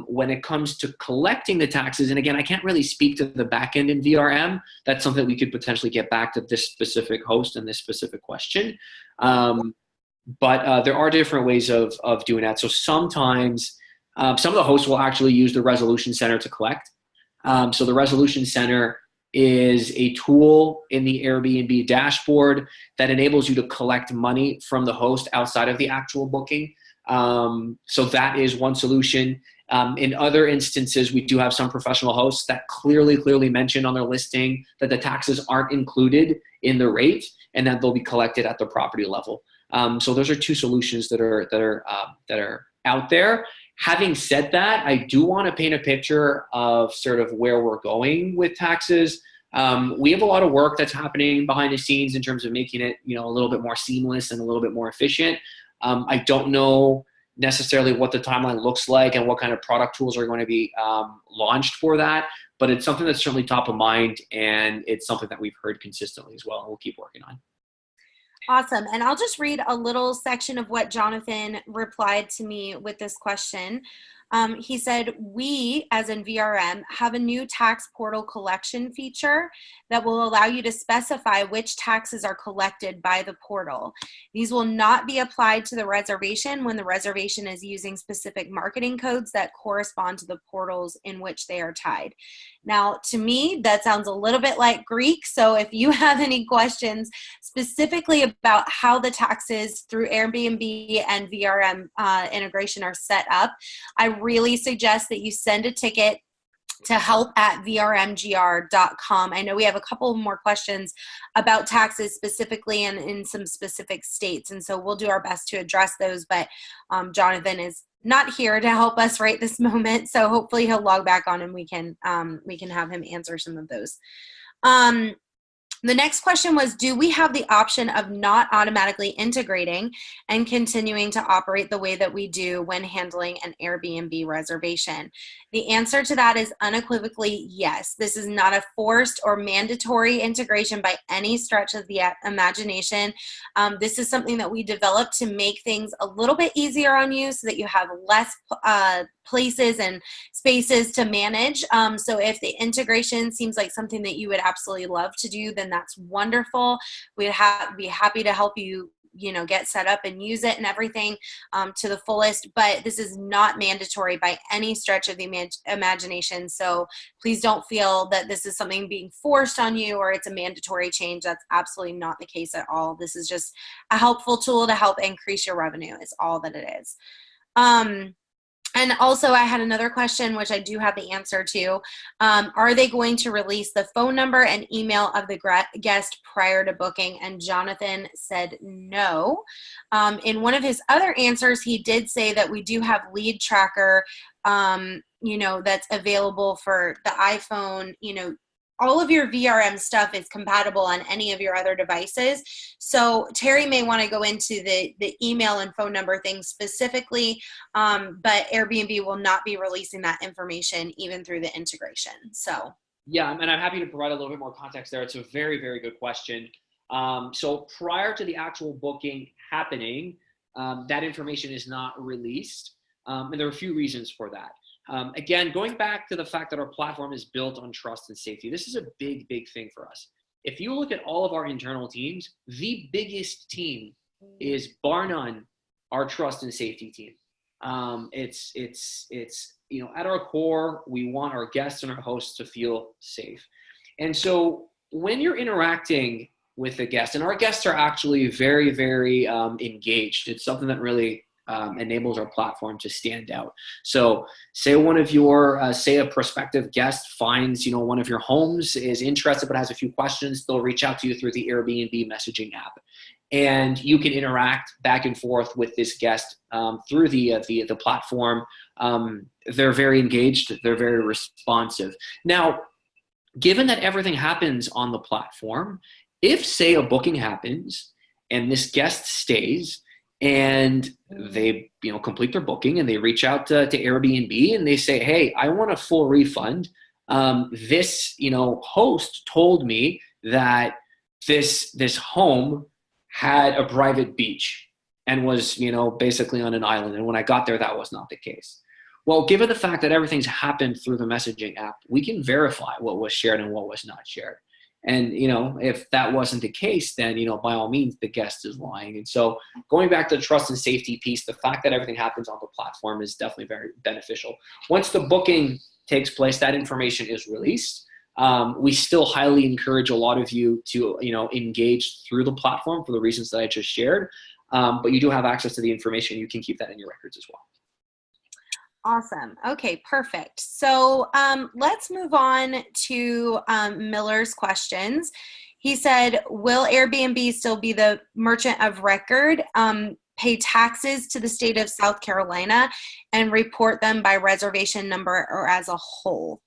When it comes to collecting the taxes, and again, I can't really speak to the back end in VRM. That's something we could potentially get back to this specific host and this specific question. But there are different ways of doing that. So sometimes some of the hosts will actually use the resolution center to collect. So the resolution center is a tool in the Airbnb dashboard that enables you to collect money from the host outside of the actual booking. So that is one solution. In other instances, we do have some professional hosts that clearly mention on their listing that the taxes aren't included in the rate and that they'll be collected at the property level. So those are two solutions that are out there. Having said that, I do want to paint a picture of sort of where we're going with taxes. We have a lot of work that's happening behind the scenes in terms of making it, a little bit more seamless and a little bit more efficient. I don't know necessarily what the timeline looks like and what kind of product tools are going to be launched for that, but it's something that's certainly top of mind, and it's something that we've heard consistently as well, and we'll keep working on. Awesome. And I'll just read a little section of what Jonathan replied to me with this question. He said, we, as in VRM, have a new tax portal collection feature that will allow you to specify which taxes are collected by the portal. These will not be applied to the reservation when the reservation is using specific marketing codes that correspond to the portals in which they are tied. Now, to me, that sounds a little bit like Greek. So if you have any questions specifically about how the taxes through Airbnb and VRM integration are set up, I really suggest that you send a ticket to help@vrmgr.com. I know we have a couple more questions about taxes specifically and in some specific states, and so we'll do our best to address those, but Jonathan is not here to help us right this moment, so hopefully he'll log back on and we can have him answer some of those. The next question was, do we have the option of not automatically integrating and continuing to operate the way that we do when handling an Airbnb reservation? The answer to that is unequivocally yes. This is not a forced or mandatory integration by any stretch of the imagination. This is something that we developed to make things a little bit easier on you so that you have less places and spaces to manage. So if the integration seems like something that you would absolutely love to do, then that's wonderful. We'd be happy to help you, get set up and use it and everything to the fullest, but this is not mandatory by any stretch of the imagination. So please don't feel that this is something being forced on you or it's a mandatory change. That's absolutely not the case at all. This is just a helpful tool to help increase your revenue. It's all that it is. And also I had another question, which I do have the answer to. Are they going to release the phone number and email of the guest prior to booking? And Jonathan said no. In one of his other answers, he did say that we do have lead tracker, that's available for the iPhone. All of your VRM stuff is compatible on any of your other devices. So Terry may want to go into the email and phone number thing specifically, but Airbnb will not be releasing that information even through the integration. So yeah, and I'm happy to provide a little bit more context there. It's a very, very good question. So prior to the actual booking happening, that information is not released. And there are a few reasons for that. Again, going back to the fact that our platform is built on trust and safety, this is a big, big thing for us. If you look at all of our internal teams, the biggest team is, bar none, our trust and safety team. It's at our core, we want our guests and our hosts to feel safe. And so when you're interacting with a guest, and our guests are actually very, very engaged. It's something that really enables our platform to stand out. So say one of your, say a prospective guest finds, one of your homes, is interested but has a few questions, they'll reach out to you through the Airbnb messaging app. And you can interact back and forth with this guest through the platform. They're very engaged. They're very responsive. Now, given that everything happens on the platform, if, say, a booking happens and this guest stays and they complete their booking and they reach out to Airbnb and they say, hey, I want a full refund. This host told me that this home had a private beach and was basically on an island, and when I got there that was not the case. Well, given the fact that everything's happened through the messaging app, we can verify what was shared and what was not shared. And, if that wasn't the case, then, by all means, the guest is lying. And so going back to the trust and safety piece, the fact that everything happens on the platform is definitely very beneficial. Once the booking takes place, that information is released. We still highly encourage a lot of you to, engage through the platform for the reasons that I just shared. But you do have access to the information. You can keep that in your records as well. Awesome. Okay, perfect. So let's move on to Miller's questions. He said, will Airbnb still be the merchant of record, pay taxes to the state of South Carolina, and report them by reservation number or as a whole?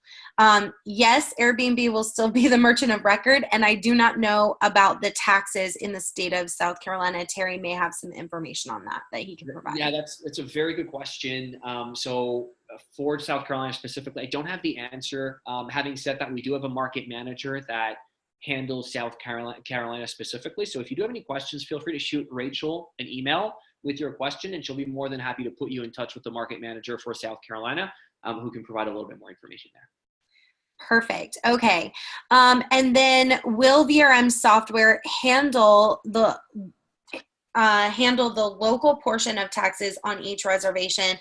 Yes, Airbnb will still be the merchant of record, and I do not know about the taxes in the state of South Carolina. Terry may have some information on that he can provide. Yeah, that's a very good question. So for South Carolina specifically, I don't have the answer. Having said that, we do have a market manager that handles South Carolina specifically. So if you do have any questions, feel free to shoot Rachel an email with your question, and she'll be more than happy to put you in touch with the market manager for South Carolina, who can provide a little bit more information there. Perfect. Okay. And then will VRM software handle the local portion of taxes on each reservation?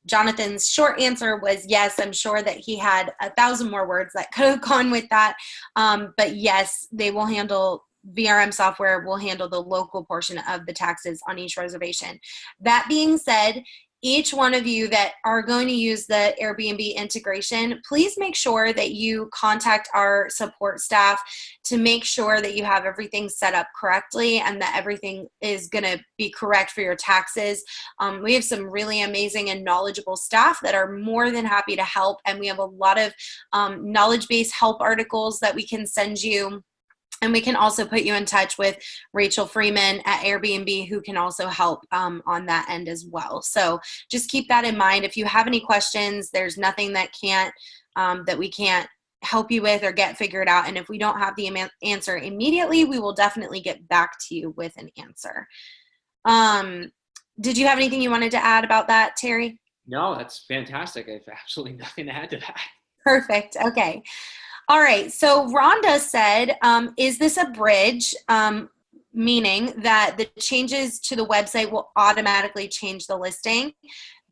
Jonathan's short answer was yes. I'm sure that he had 1,000 more words that could have gone with that. But yes, VRM software will handle the local portion of the taxes on each reservation. That being said, each one of you that are going to use the Airbnb integration, please make sure that you contact our support staff to make sure that you have everything set up correctly and that everything is going to be correct for your taxes. We have some really amazing and knowledgeable staff that are more than happy to help, and we have a lot of knowledge-based help articles that we can send you. And we can also put you in touch with Rachel Freeman at Airbnb, who can also help on that end as well. So just keep that in mind. If you have any questions, there's nothing that we can't help you with or get figured out. And if we don't have the answer immediately, we will definitely get back to you with an answer. Did you have anything you wanted to add about that, Terry? No, that's fantastic. I have absolutely nothing to add to that. Perfect. Okay. All right, so Rhonda said, is this a bridge, meaning that the changes to the website will automatically change the listing?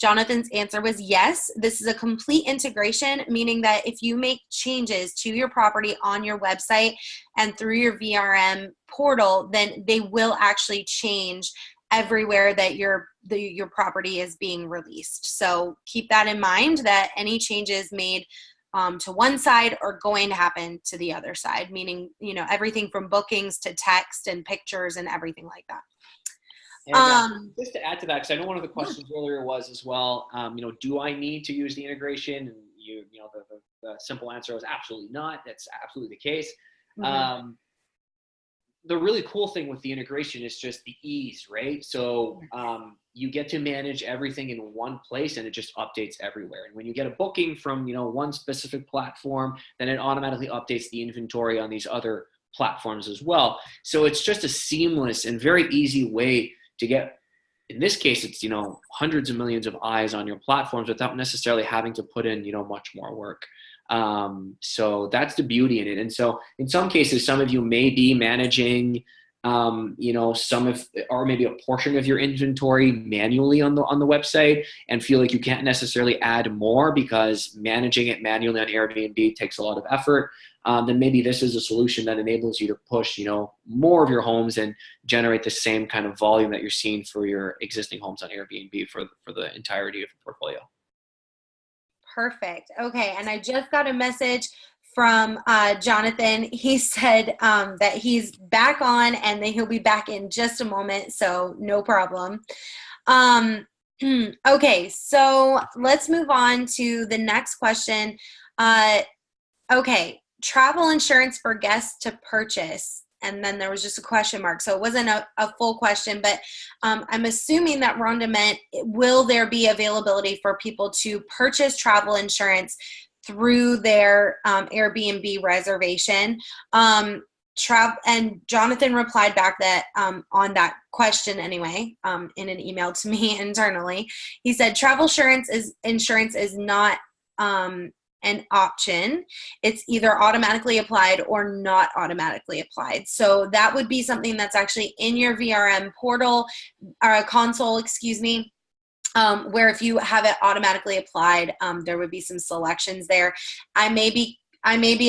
Jonathan's answer was yes. This is a complete integration, meaning that if you make changes to your property on your website and through your VRM portal, then they will actually change everywhere that your property is being released. So keep that in mind, that any changes made to one side are going to happen to the other side, meaning, everything from bookings to text and pictures and everything like that. And just to add to that, because I know one of the questions earlier was as well, do I need to use the integration? And the simple answer was absolutely not. That's absolutely the case. Mm-hmm. The really cool thing with the integration is just the ease, right? So you get to manage everything in one place and it just updates everywhere. And when you get a booking from, one specific platform, then it automatically updates the inventory on these other platforms as well. So it's just a seamless and very easy way to get in this case, it's, hundreds of millions of eyes on your platforms without necessarily having to put in, much more work. So that's the beauty in it. And so in some cases, some of you may be managing, or maybe a portion of your inventory manually on the website, and feel like you can't necessarily add more because managing it manually on Airbnb takes a lot of effort. Then maybe this is a solution that enables you to push, more of your homes and generate the same kind of volume that you're seeing for your existing homes on Airbnb for the entirety of the portfolio. Perfect. Okay. And I just got a message from Jonathan. He said that he's back on and that he'll be back in just a moment. So no problem. Okay. So let's move on to the next question. Okay. Travel insurance for guests to purchase. And then there was just a question mark. So it wasn't a full question, but I'm assuming that Rhonda meant, will there be availability for people to purchase travel insurance through their Airbnb reservation? And Jonathan replied back that on that question anyway, in an email to me internally. He said, travel insurance is not an option. It's either automatically applied or not automatically applied. So that would be something that's actually in your VRM portal or console, where if you have it automatically applied, there would be some selections there. I may be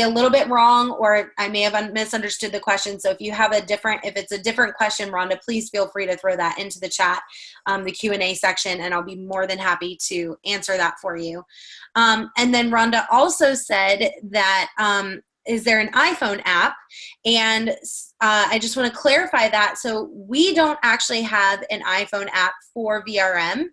a little bit wrong, or I may have misunderstood the question. So if it's a different question, Rhonda, please feel free to throw that into the chat, the Q&A section, and I'll be more than happy to answer that for you. And then Rhonda also said that, is there an iPhone app? And I just want to clarify that. So we don't actually have an iPhone app for VRM.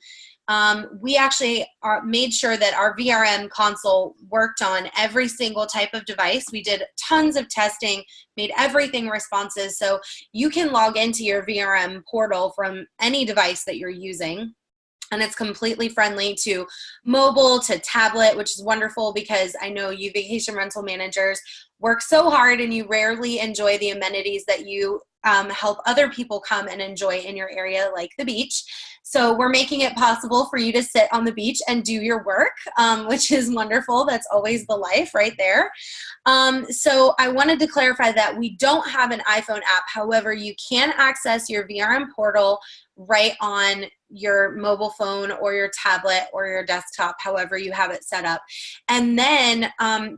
We actually made sure that our VRM console worked on every single type of device. We did tons of testing, made everything responsive. So you can log into your VRM portal from any device that you're using. And it's completely friendly to mobile, to tablet, which is wonderful because I know you vacation rental managers work so hard and you rarely enjoy the amenities that you help other people come and enjoy in your area, like the beach. So we're making it possible for you to sit on the beach and do your work, which is wonderful. That's always the life right there. So I wanted to clarify that we don't have an iPhone app. However, you can access your VRM portal right on your mobile phone or your tablet or your desktop, however you have it set up. And then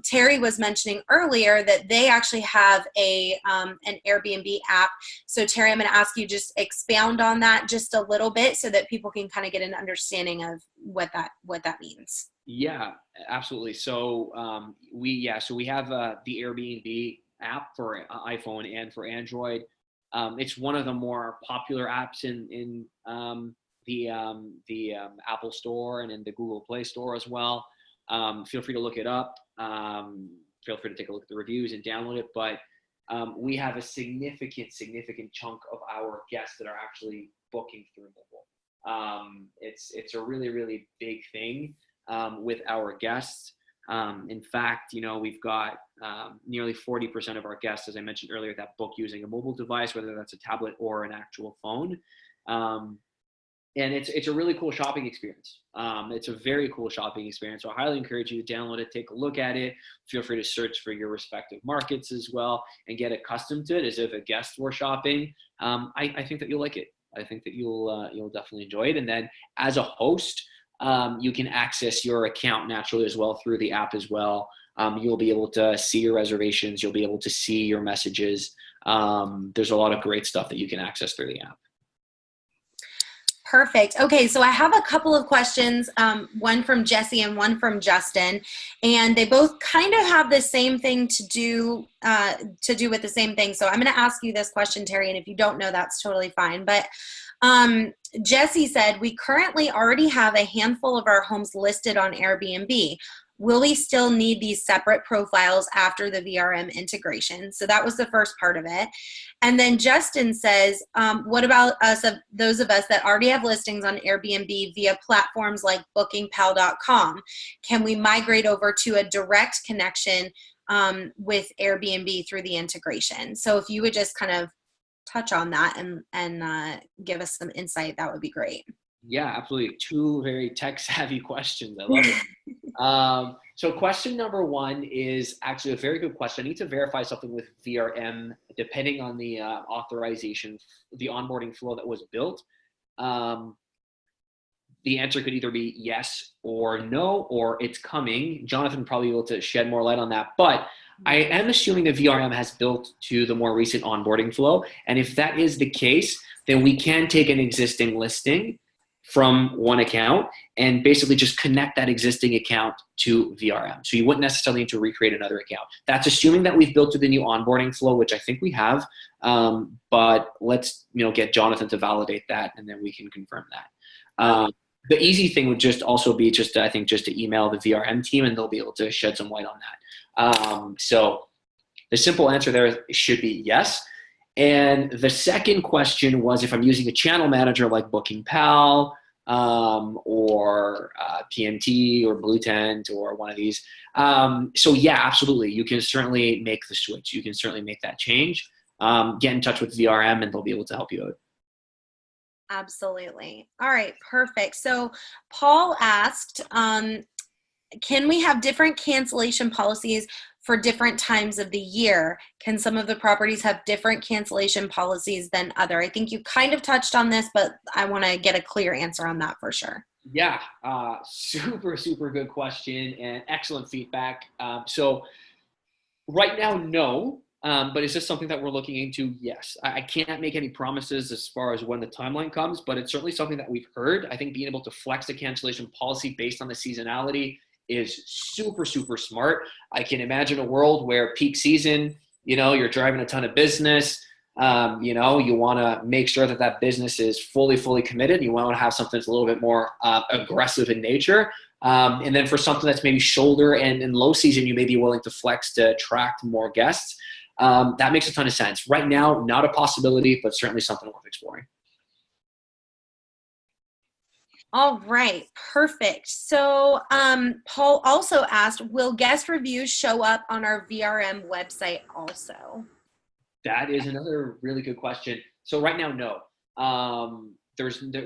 Terry was mentioning earlier that they actually have an Airbnb app. So Terry, I'm going to ask you just expound on that just a little bit so that people can kind of get an understanding of what that means. Yeah, absolutely. So we have the Airbnb app for iPhone and for Android. It's one of the more popular apps in the Apple Store and in the Google Play Store as well. Feel free to look it up. Feel free to take a look at the reviews and download it. But we have a significant chunk of our guests that are actually booking through mobile. It's a really, really big thing with our guests. In fact, we've got nearly 40% of our guests, as I mentioned earlier, that book using a mobile device, whether that's a tablet or an actual phone. And it's a really cool shopping experience. It's a very cool shopping experience. So I highly encourage you to download it, take a look at it. Feel free to search for your respective markets as well and get accustomed to it as if a guest were shopping. I think that you'll like it. I think that you'll definitely enjoy it. And then as a host, you can access your account naturally as well through the app as well. You'll be able to see your reservations. You'll be able to see your messages. There's a lot of great stuff that you can access through the app. Perfect. Okay, so I have a couple of questions, one from Jesse and one from Justin, and they both kind of have the same thing to do with the same thing. So I'm going to ask you this question, Terry, and if you don't know, that's totally fine. But Jesse said, we currently already have a handful of our homes listed on Airbnb. Will we still need these separate profiles after the VRM integration? So that was the first part of it. And then Justin says, what about those of us that already have listings on Airbnb via platforms like bookingpal.com? Can we migrate over to a direct connection with Airbnb through the integration? So if you would just kind of touch on that and give us some insight, that would be great. Yeah, absolutely. Two very tech-savvy questions. I love it. So question number one is actually a very good question. I need to verify something with VRM, depending on the authorization, the onboarding flow that was built. The answer could either be yes or no, or it's coming. Jonathan probably be able to shed more light on that. But I am assuming the VRM has built to the more recent onboarding flow. And if that is the case, then we can take an existing listing from one account and basically just connect that existing account to VRM. So you wouldn't necessarily need to recreate another account. That's assuming that we've built to the new onboarding flow, which I think we have. But let's get Jonathan to validate that, and then we can confirm that. The easy thing would just also be to email the VRM team, and they'll be able to shed some light on that. So the simple answer there should be yes. And the second question was if I'm using a channel manager like BookingPal or PMT or Blue Tent or one of these. So yeah, absolutely. You can certainly make the switch. You can certainly make that change. Get in touch with VRM and they'll be able to help you out. Absolutely. All right, perfect. So Paul asked, can we have different cancellation policies for different times of the year? Can some of the properties have different cancellation policies than other? I think you kind of touched on this, but I want to get a clear answer on that for sure. Yeah, super, super good question and excellent feedback. So right now, no. But is this something that we're looking into? Yes. I can't make any promises as far as when the timeline comes, but it's certainly something that we've heard. I think being able to flex the cancellation policy based on the seasonality is super, super smart. I can imagine a world where peak season, you're driving a ton of business, you want to make sure that business is fully committed. You want to have something that's a little bit more aggressive in nature. And then for something that's maybe shoulder and in low season, you may be willing to flex to attract more guests. That makes a ton of sense. Right now, not a possibility, but certainly something worth exploring. All right, perfect. So Paul also asked, will guest reviews show up on our VRM website also? That is another really good question. So right now, no.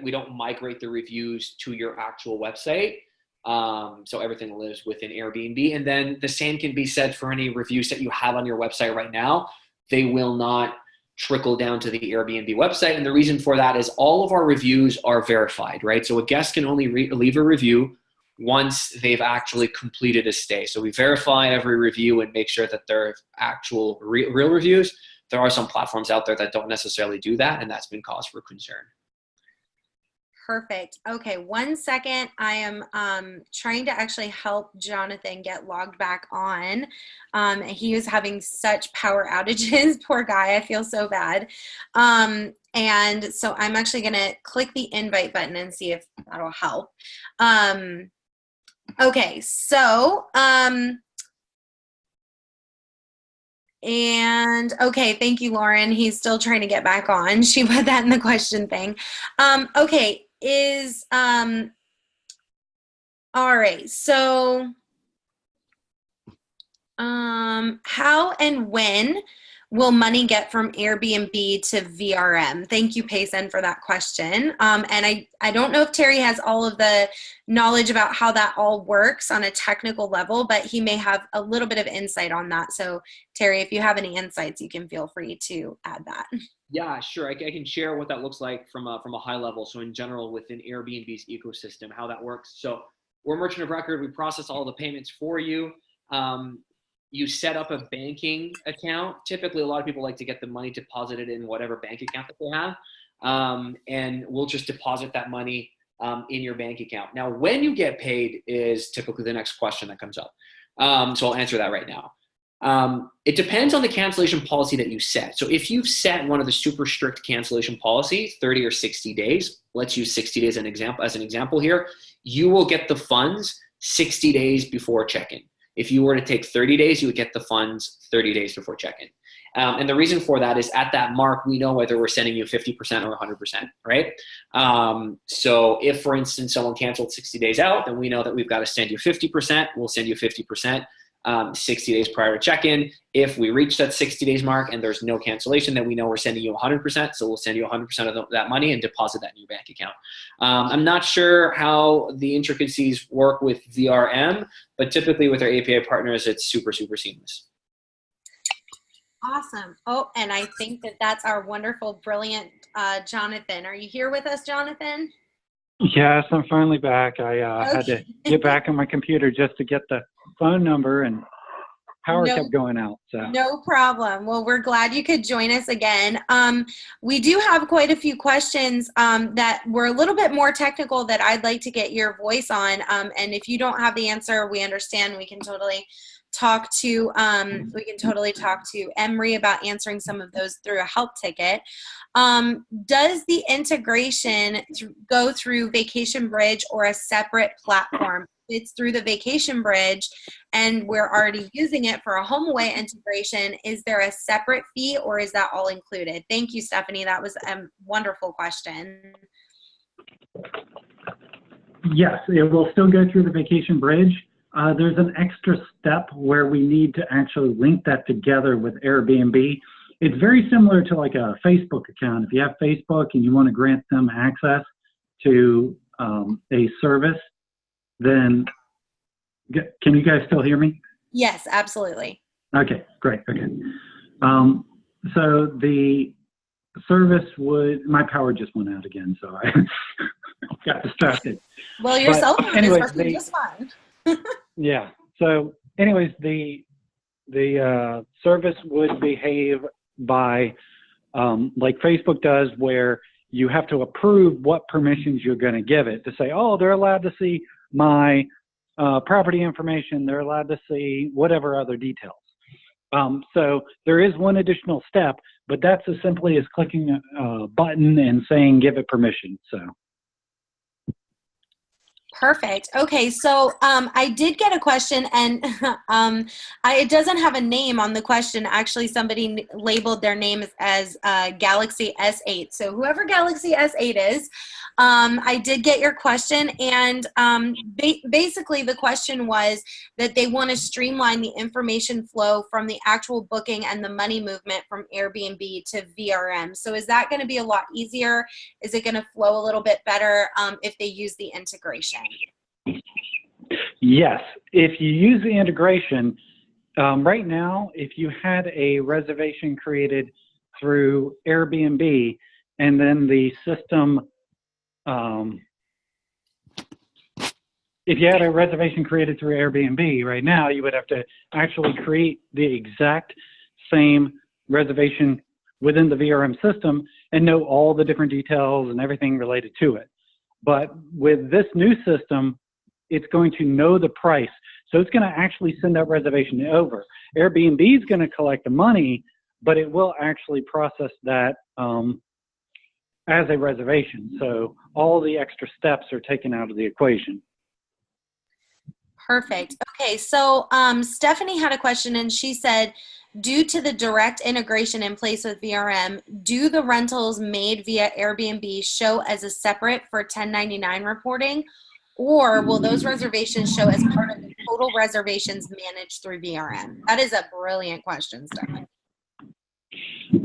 We don't migrate the reviews to your actual website. So everything lives within Airbnb. And then the same can be said for any reviews that you have on your website right now. They will not trickle down to the Airbnb website. And the reason for that is all of our reviews are verified, right? So a guest can only leave a review once they've actually completed a stay. So we verify every review and make sure that they're actual real reviews. There are some platforms out there that don't necessarily do that, and that's been cause for concern. Perfect. Okay, 1 second. I am trying to actually help Jonathan get logged back on. He was having such power outages. Poor guy. I feel so bad. And so I'm actually going to click the invite button and see if that'll help. Okay, so and okay, thank you, Lauren. He's still trying to get back on. She put that in the question thing. Okay. All right, so how and when will money get from Airbnb to VRM? Thank you, Payson, for that question. And I don't know if Terry has all of the knowledge about how that all works on a technical level, but he may have a little bit of insight on that. So Terry, if you have any insights, you can feel free to add that. Yeah, sure. I can share what that looks like from a high level. So in general, within Airbnb's ecosystem, how that works. So we're merchant of record. We process all the payments for you. You set up a banking account. Typically, a lot of people like to get the money deposited in whatever bank account that they have. And we'll just deposit that money in your bank account. Now, when you get paid is typically the next question that comes up. So I'll answer that right now. It depends on the cancellation policy that you set. So if you've set one of the super strict cancellation policies, 30 or 60 days, let's use 60 days as an example here, you will get the funds 60 days before check-in. If you were to take 30 days, you would get the funds 30 days before check-in. And the reason for that is at that mark, we know whether we're sending you 50% or 100%, right? So if, for instance, someone canceled 60 days out, then we know that we've got to send you 50%. We'll send you 50%. 60 days prior to check-in. If we reach that 60 days mark and there's no cancellation, then we know we're sending you 100%. So we'll send you 100% of that money and deposit that in your bank account. I'm not sure how the intricacies work with VRM, but typically with our API partners, it's super, super seamless. Awesome. Oh, and I think that that's our wonderful, brilliant Jonathan. Are you here with us, Jonathan? Yes, I'm finally back. I had to get back on my computer just to get the phone number, and power kept going out. So no problem. Well, we're glad you could join us again. We do have quite a few questions that were a little bit more technical that I'd like to get your voice on. And if you don't have the answer, we understand. We can totally talk to Emery about answering some of those through a help ticket. Does the integration go through Vacation Bridge or a separate platform? It's through the Vacation Bridge and we're already using it for a HomeAway integration. Is there a separate fee or is that all included? Thank you, Stephanie. That was a wonderful question. Yes, it will still go through the Vacation Bridge. There's an extra step where we need to actually link that together with Airbnb. It's very similar to like a Facebook account. If you have Facebook and you want to grant them access to a service, then can you guys still hear me? Yes, absolutely. Okay, great. Okay. So the service would, my power just went out again, so I got distracted. Well, your cell phone is working just fine. Yeah. So anyways, the service would behave by like Facebook does, where you have to approve what permissions you're going to give it to say, oh, they're allowed to see my property information. They're allowed to see whatever other details. So there is one additional step, but that's as simply as clicking a button and saying give it permission. So. Perfect. Okay, so I did get a question, and it doesn't have a name on the question. Actually, somebody labeled their name as Galaxy S8. So whoever Galaxy S8 is, I did get your question, and basically the question was that they want to streamline the information flow from the actual booking and the money movement from Airbnb to VRM. So is that going to be a lot easier? Is it going to flow a little bit better if they use the integration? Yes, if you use the integration, right now, if you had a reservation created through Airbnb and then the system, if you had a reservation created through Airbnb right now, you would have to actually create the exact same reservation within the VRM system and know all the different details and everything related to it. But with this new system, it's going to know the price. So it's going to actually send that reservation over. Airbnb is going to collect the money, but it will actually process that as a reservation. So all the extra steps are taken out of the equation. Perfect. Okay, so Stephanie had a question, and she said, due to the direct integration in place with VRM, do the rentals made via Airbnb show as a separate for 1099 reporting, or will those reservations show as part of the total reservations managed through VRM? That is a brilliant question, Stephanie.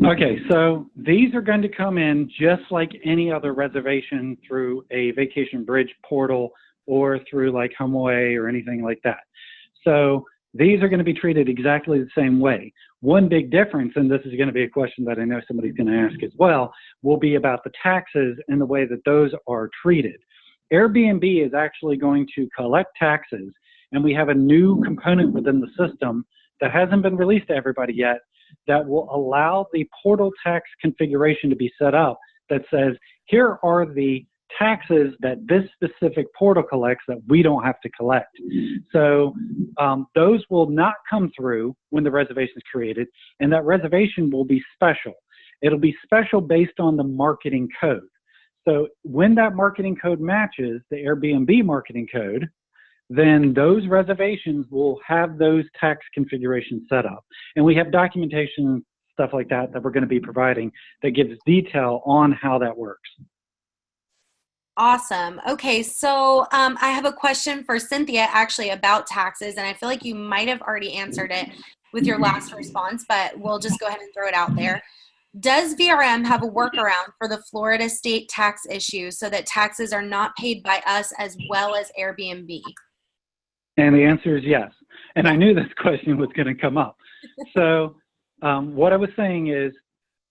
Okay, so these are going to come in just like any other reservation through a Vacation Bridge portal or through like HomeAway or anything like that. So these are going to be treated exactly the same way. One big difference, and this is going to be a question that I know somebody's going to ask as well, will be about the taxes and the way that those are treated. Airbnb is actually going to collect taxes, and we have a new component within the system that hasn't been released to everybody yet that will allow the portal tax configuration to be set up that says, here are the taxes that this specific portal collects that we don't have to collect. So those will not come through when the reservation is created, and that reservation will be special. It'll be special based on the marketing code. So when that marketing code matches the Airbnb marketing code, then those reservations will have those tax configurations set up. And we have documentation, stuff like that, that we're going to be providing that gives detail on how that works. Awesome. Okay, so I have a question for Cynthia actually about taxes, and I feel like you might have already answered it with your last response, but we'll just go ahead and throw it out there. Does VRM have a workaround for the Florida state tax issue so that taxes are not paid by us as well as Airbnb? And the answer is yes. And I knew this question was going to come up. So what I was saying is,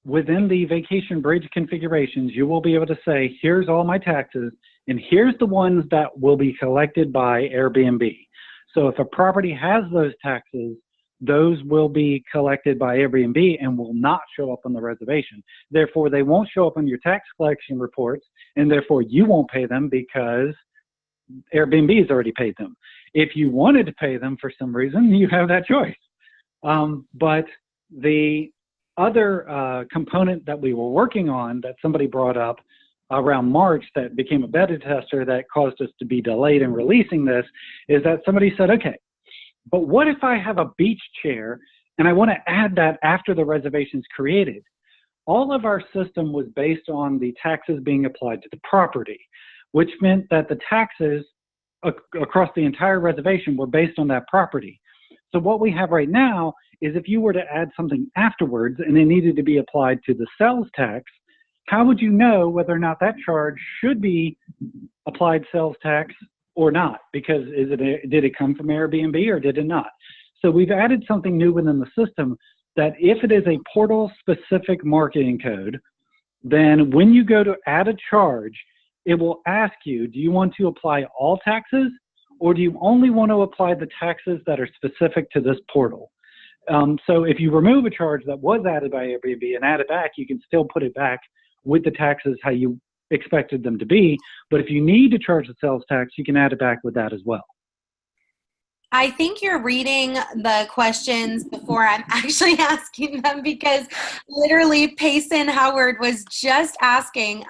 within the Vacation Bridge configurations, you will be able to say, here's all my taxes, and here's the ones that will be collected by Airbnb. So if a property has those taxes, those will be collected by Airbnb and will not show up on the reservation. Therefore, they won't show up on your tax collection reports, and therefore you won't pay them because Airbnb has already paid them. If you wanted to pay them for some reason, you have that choice. But the other component that we were working on that somebody brought up around March that became a beta tester that caused us to be delayed in releasing this is that somebody said, okay, but what if I have a beach chair and I want to add that after the reservation's created? All of our system was based on the taxes being applied to the property, which meant that the taxes across the entire reservation were based on that property. So what we have right now is if you were to add something afterwards and it needed to be applied to the sales tax, how would you know whether or not that charge should be applied sales tax or not? Because did it come from Airbnb or did it not? So we've added something new within the system that if it is a portal-specific marketing code, then when you go to add a charge, it will ask you, do you want to apply all taxes or do you only want to apply the taxes that are specific to this portal? So if you remove a charge that was added by Airbnb and add it back, you can still put it back with the taxes how you expected them to be. But if you need to charge the sales tax, you can add it back with that as well. I think you're reading the questions before I'm actually asking them, because literally Payson Howard was just asking,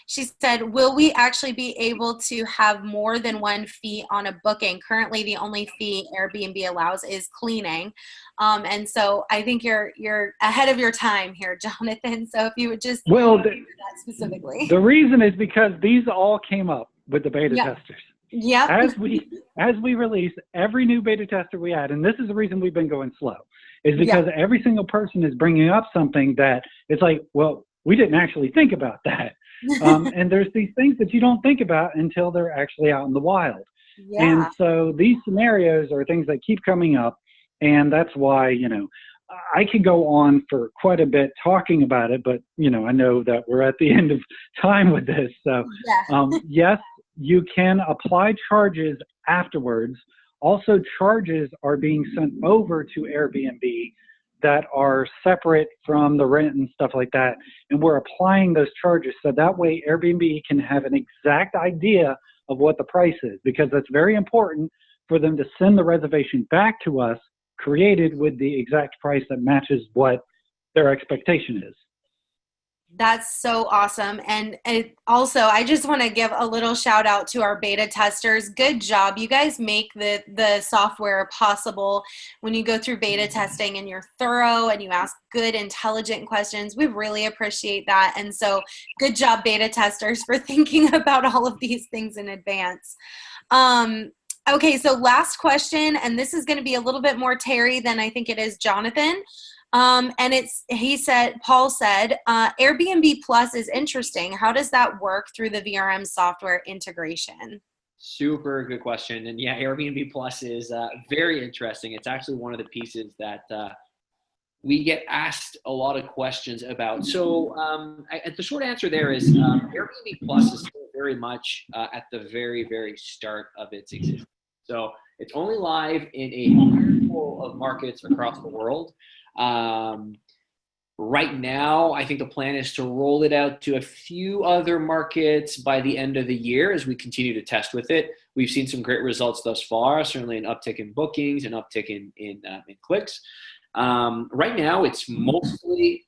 she said, will we actually be able to have more than one fee on a booking? Currently, the only fee Airbnb allows is cleaning. And so I think you're ahead of your time here, Jonathan. So if you would just that specifically. The reason is because these all came up with the beta testers. Yeah. As we release every new beta tester we add, and this is the reason we've been going slow, is because every single person is bringing up something that it's like, well, we didn't actually think about that. And there's these things that you don't think about until they're actually out in the wild. Yeah. And so these scenarios are things that keep coming up, and that's why, I could go on for quite a bit talking about it, but, I know that we're at the end of time with this. So, yes, you can apply charges afterwards. Also, charges are being sent over to Airbnb that are separate from the rent and stuff like that. And we're applying those charges so that way Airbnb can have an exact idea of what the price is, because that's very important for them to send the reservation back to us created with the exact price that matches what their expectation is. That's so awesome. And also, I just want to give a little shout out to our beta testers. Good job. You guys make the software possible when you go through beta testing and you're thorough and you ask good, intelligent questions. We really appreciate that. And so good job, beta testers, for thinking about all of these things in advance. Okay, so last question, and this is going to be a little bit more Terry than I think it is Jonathan. And Paul said, Airbnb Plus is interesting. How does that work through the VRM software integration? Super good question. And yeah, Airbnb Plus is very interesting. It's actually one of the pieces that we get asked a lot of questions about. So the short answer there is Airbnb Plus is still very much at the very, very start of its existence. So it's only live in a handful of markets across the world. Right now, I think the plan is to roll it out to a few other markets by the end of the year as we continue to test with it. We've seen some great results thus far, certainly an uptick in bookings, an uptick in clicks. Right now, it's mostly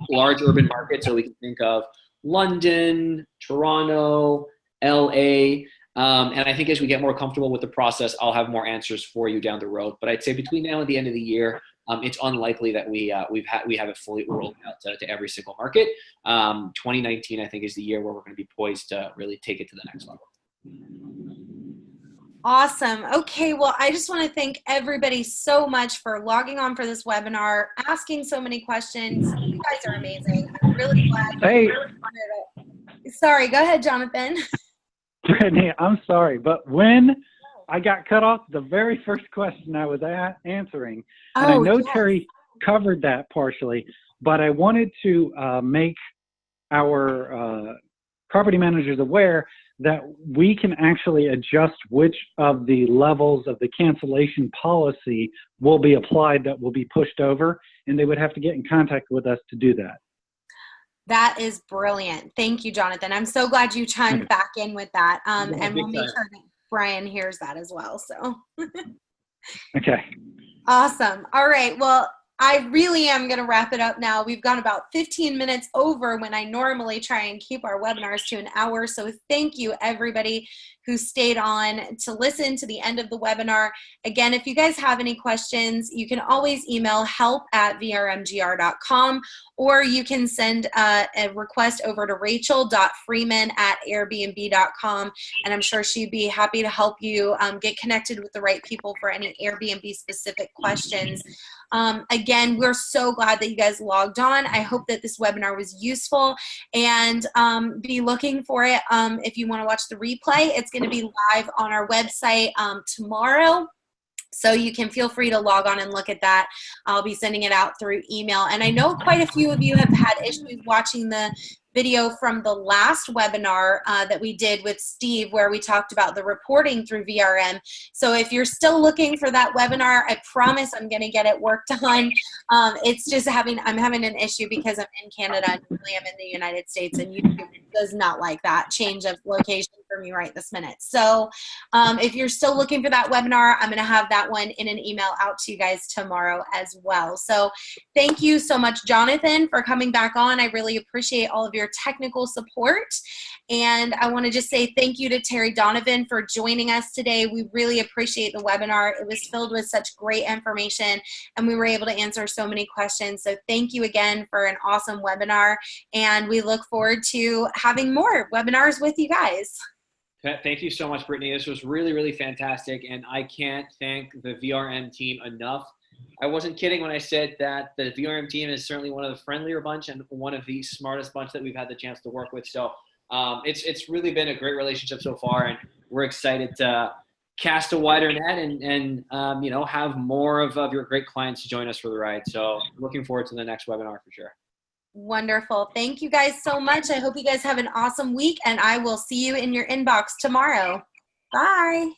large urban markets, so we can think of London, Toronto, LA. And I think as we get more comfortable with the process, I'll have more answers for you down the road. But I'd say between now and the end of the year, it's unlikely that we have it fully rolled out to every single market. 2019, I think, is the year where we're going to be poised to really take it to the next level. Awesome. Okay, well, I just want to thank everybody so much for logging on for this webinar, asking so many questions. You guys are amazing. I'm really glad. Hey. Sorry, go ahead, Jonathan. Brittany, I'm sorry, but when I got cut off, the very first question I was answering, and I know Terry covered that partially, but I wanted to make our property managers aware that we can actually adjust which of the levels of the cancellation policy will be applied that will be pushed over, and they would have to get in contact with us to do that. That is brilliant. Thank you, Jonathan. I'm so glad you chimed back in with that. And we'll make sure that Brian hears that as well. So. Okay. Awesome. All right. Well, I really am going to wrap it up now. We've gone about 15 minutes over when I normally try and keep our webinars to an hour. So thank you, everybody who stayed on to listen to the end of the webinar. Again, if you guys have any questions, you can always email help@vrmgr.com, or you can send a request over to rachel.freeman@airbnb.com, and I'm sure she'd be happy to help you get connected with the right people for any Airbnb specific questions. Again, we're so glad that you guys logged on. I hope that this webinar was useful, and be looking for it if you want to watch the replay. It's going to be live on our website tomorrow. So you can feel free to log on and look at that. I'll be sending it out through email. And I know quite a few of you have had issues watching the video from the last webinar that we did with Steve, where we talked about the reporting through VRM. So if you're still looking for that webinar, I promise I'm going to get it worked on. It's just I'm having an issue because I'm in Canada and really I'm in the United States, and YouTube does not like that change of location for me right this minute. So if you're still looking for that webinar, I'm going to have that one in an email out to you guys tomorrow as well. So thank you so much, Jonathan, for coming back on. I really appreciate all of your technical support. And I want to just say thank you to Terry Donovan for joining us today. We really appreciate the webinar. It was filled with such great information, and we were able to answer so many questions. So thank you again for an awesome webinar, and we look forward to having more webinars with you guys. Thank you so much, Brittany. This was really, really fantastic, and I can't thank the VRM team enough. I wasn't kidding when I said that the VRM team is certainly one of the friendlier bunch and one of the smartest bunch that we've had the chance to work with. So it's really been a great relationship so far, and we're excited to cast a wider net and you know, have more of your great clients join us for the ride. So looking forward to the next webinar for sure. Wonderful. Thank you guys so much. I hope you guys have an awesome week, and I will see you in your inbox tomorrow. Bye.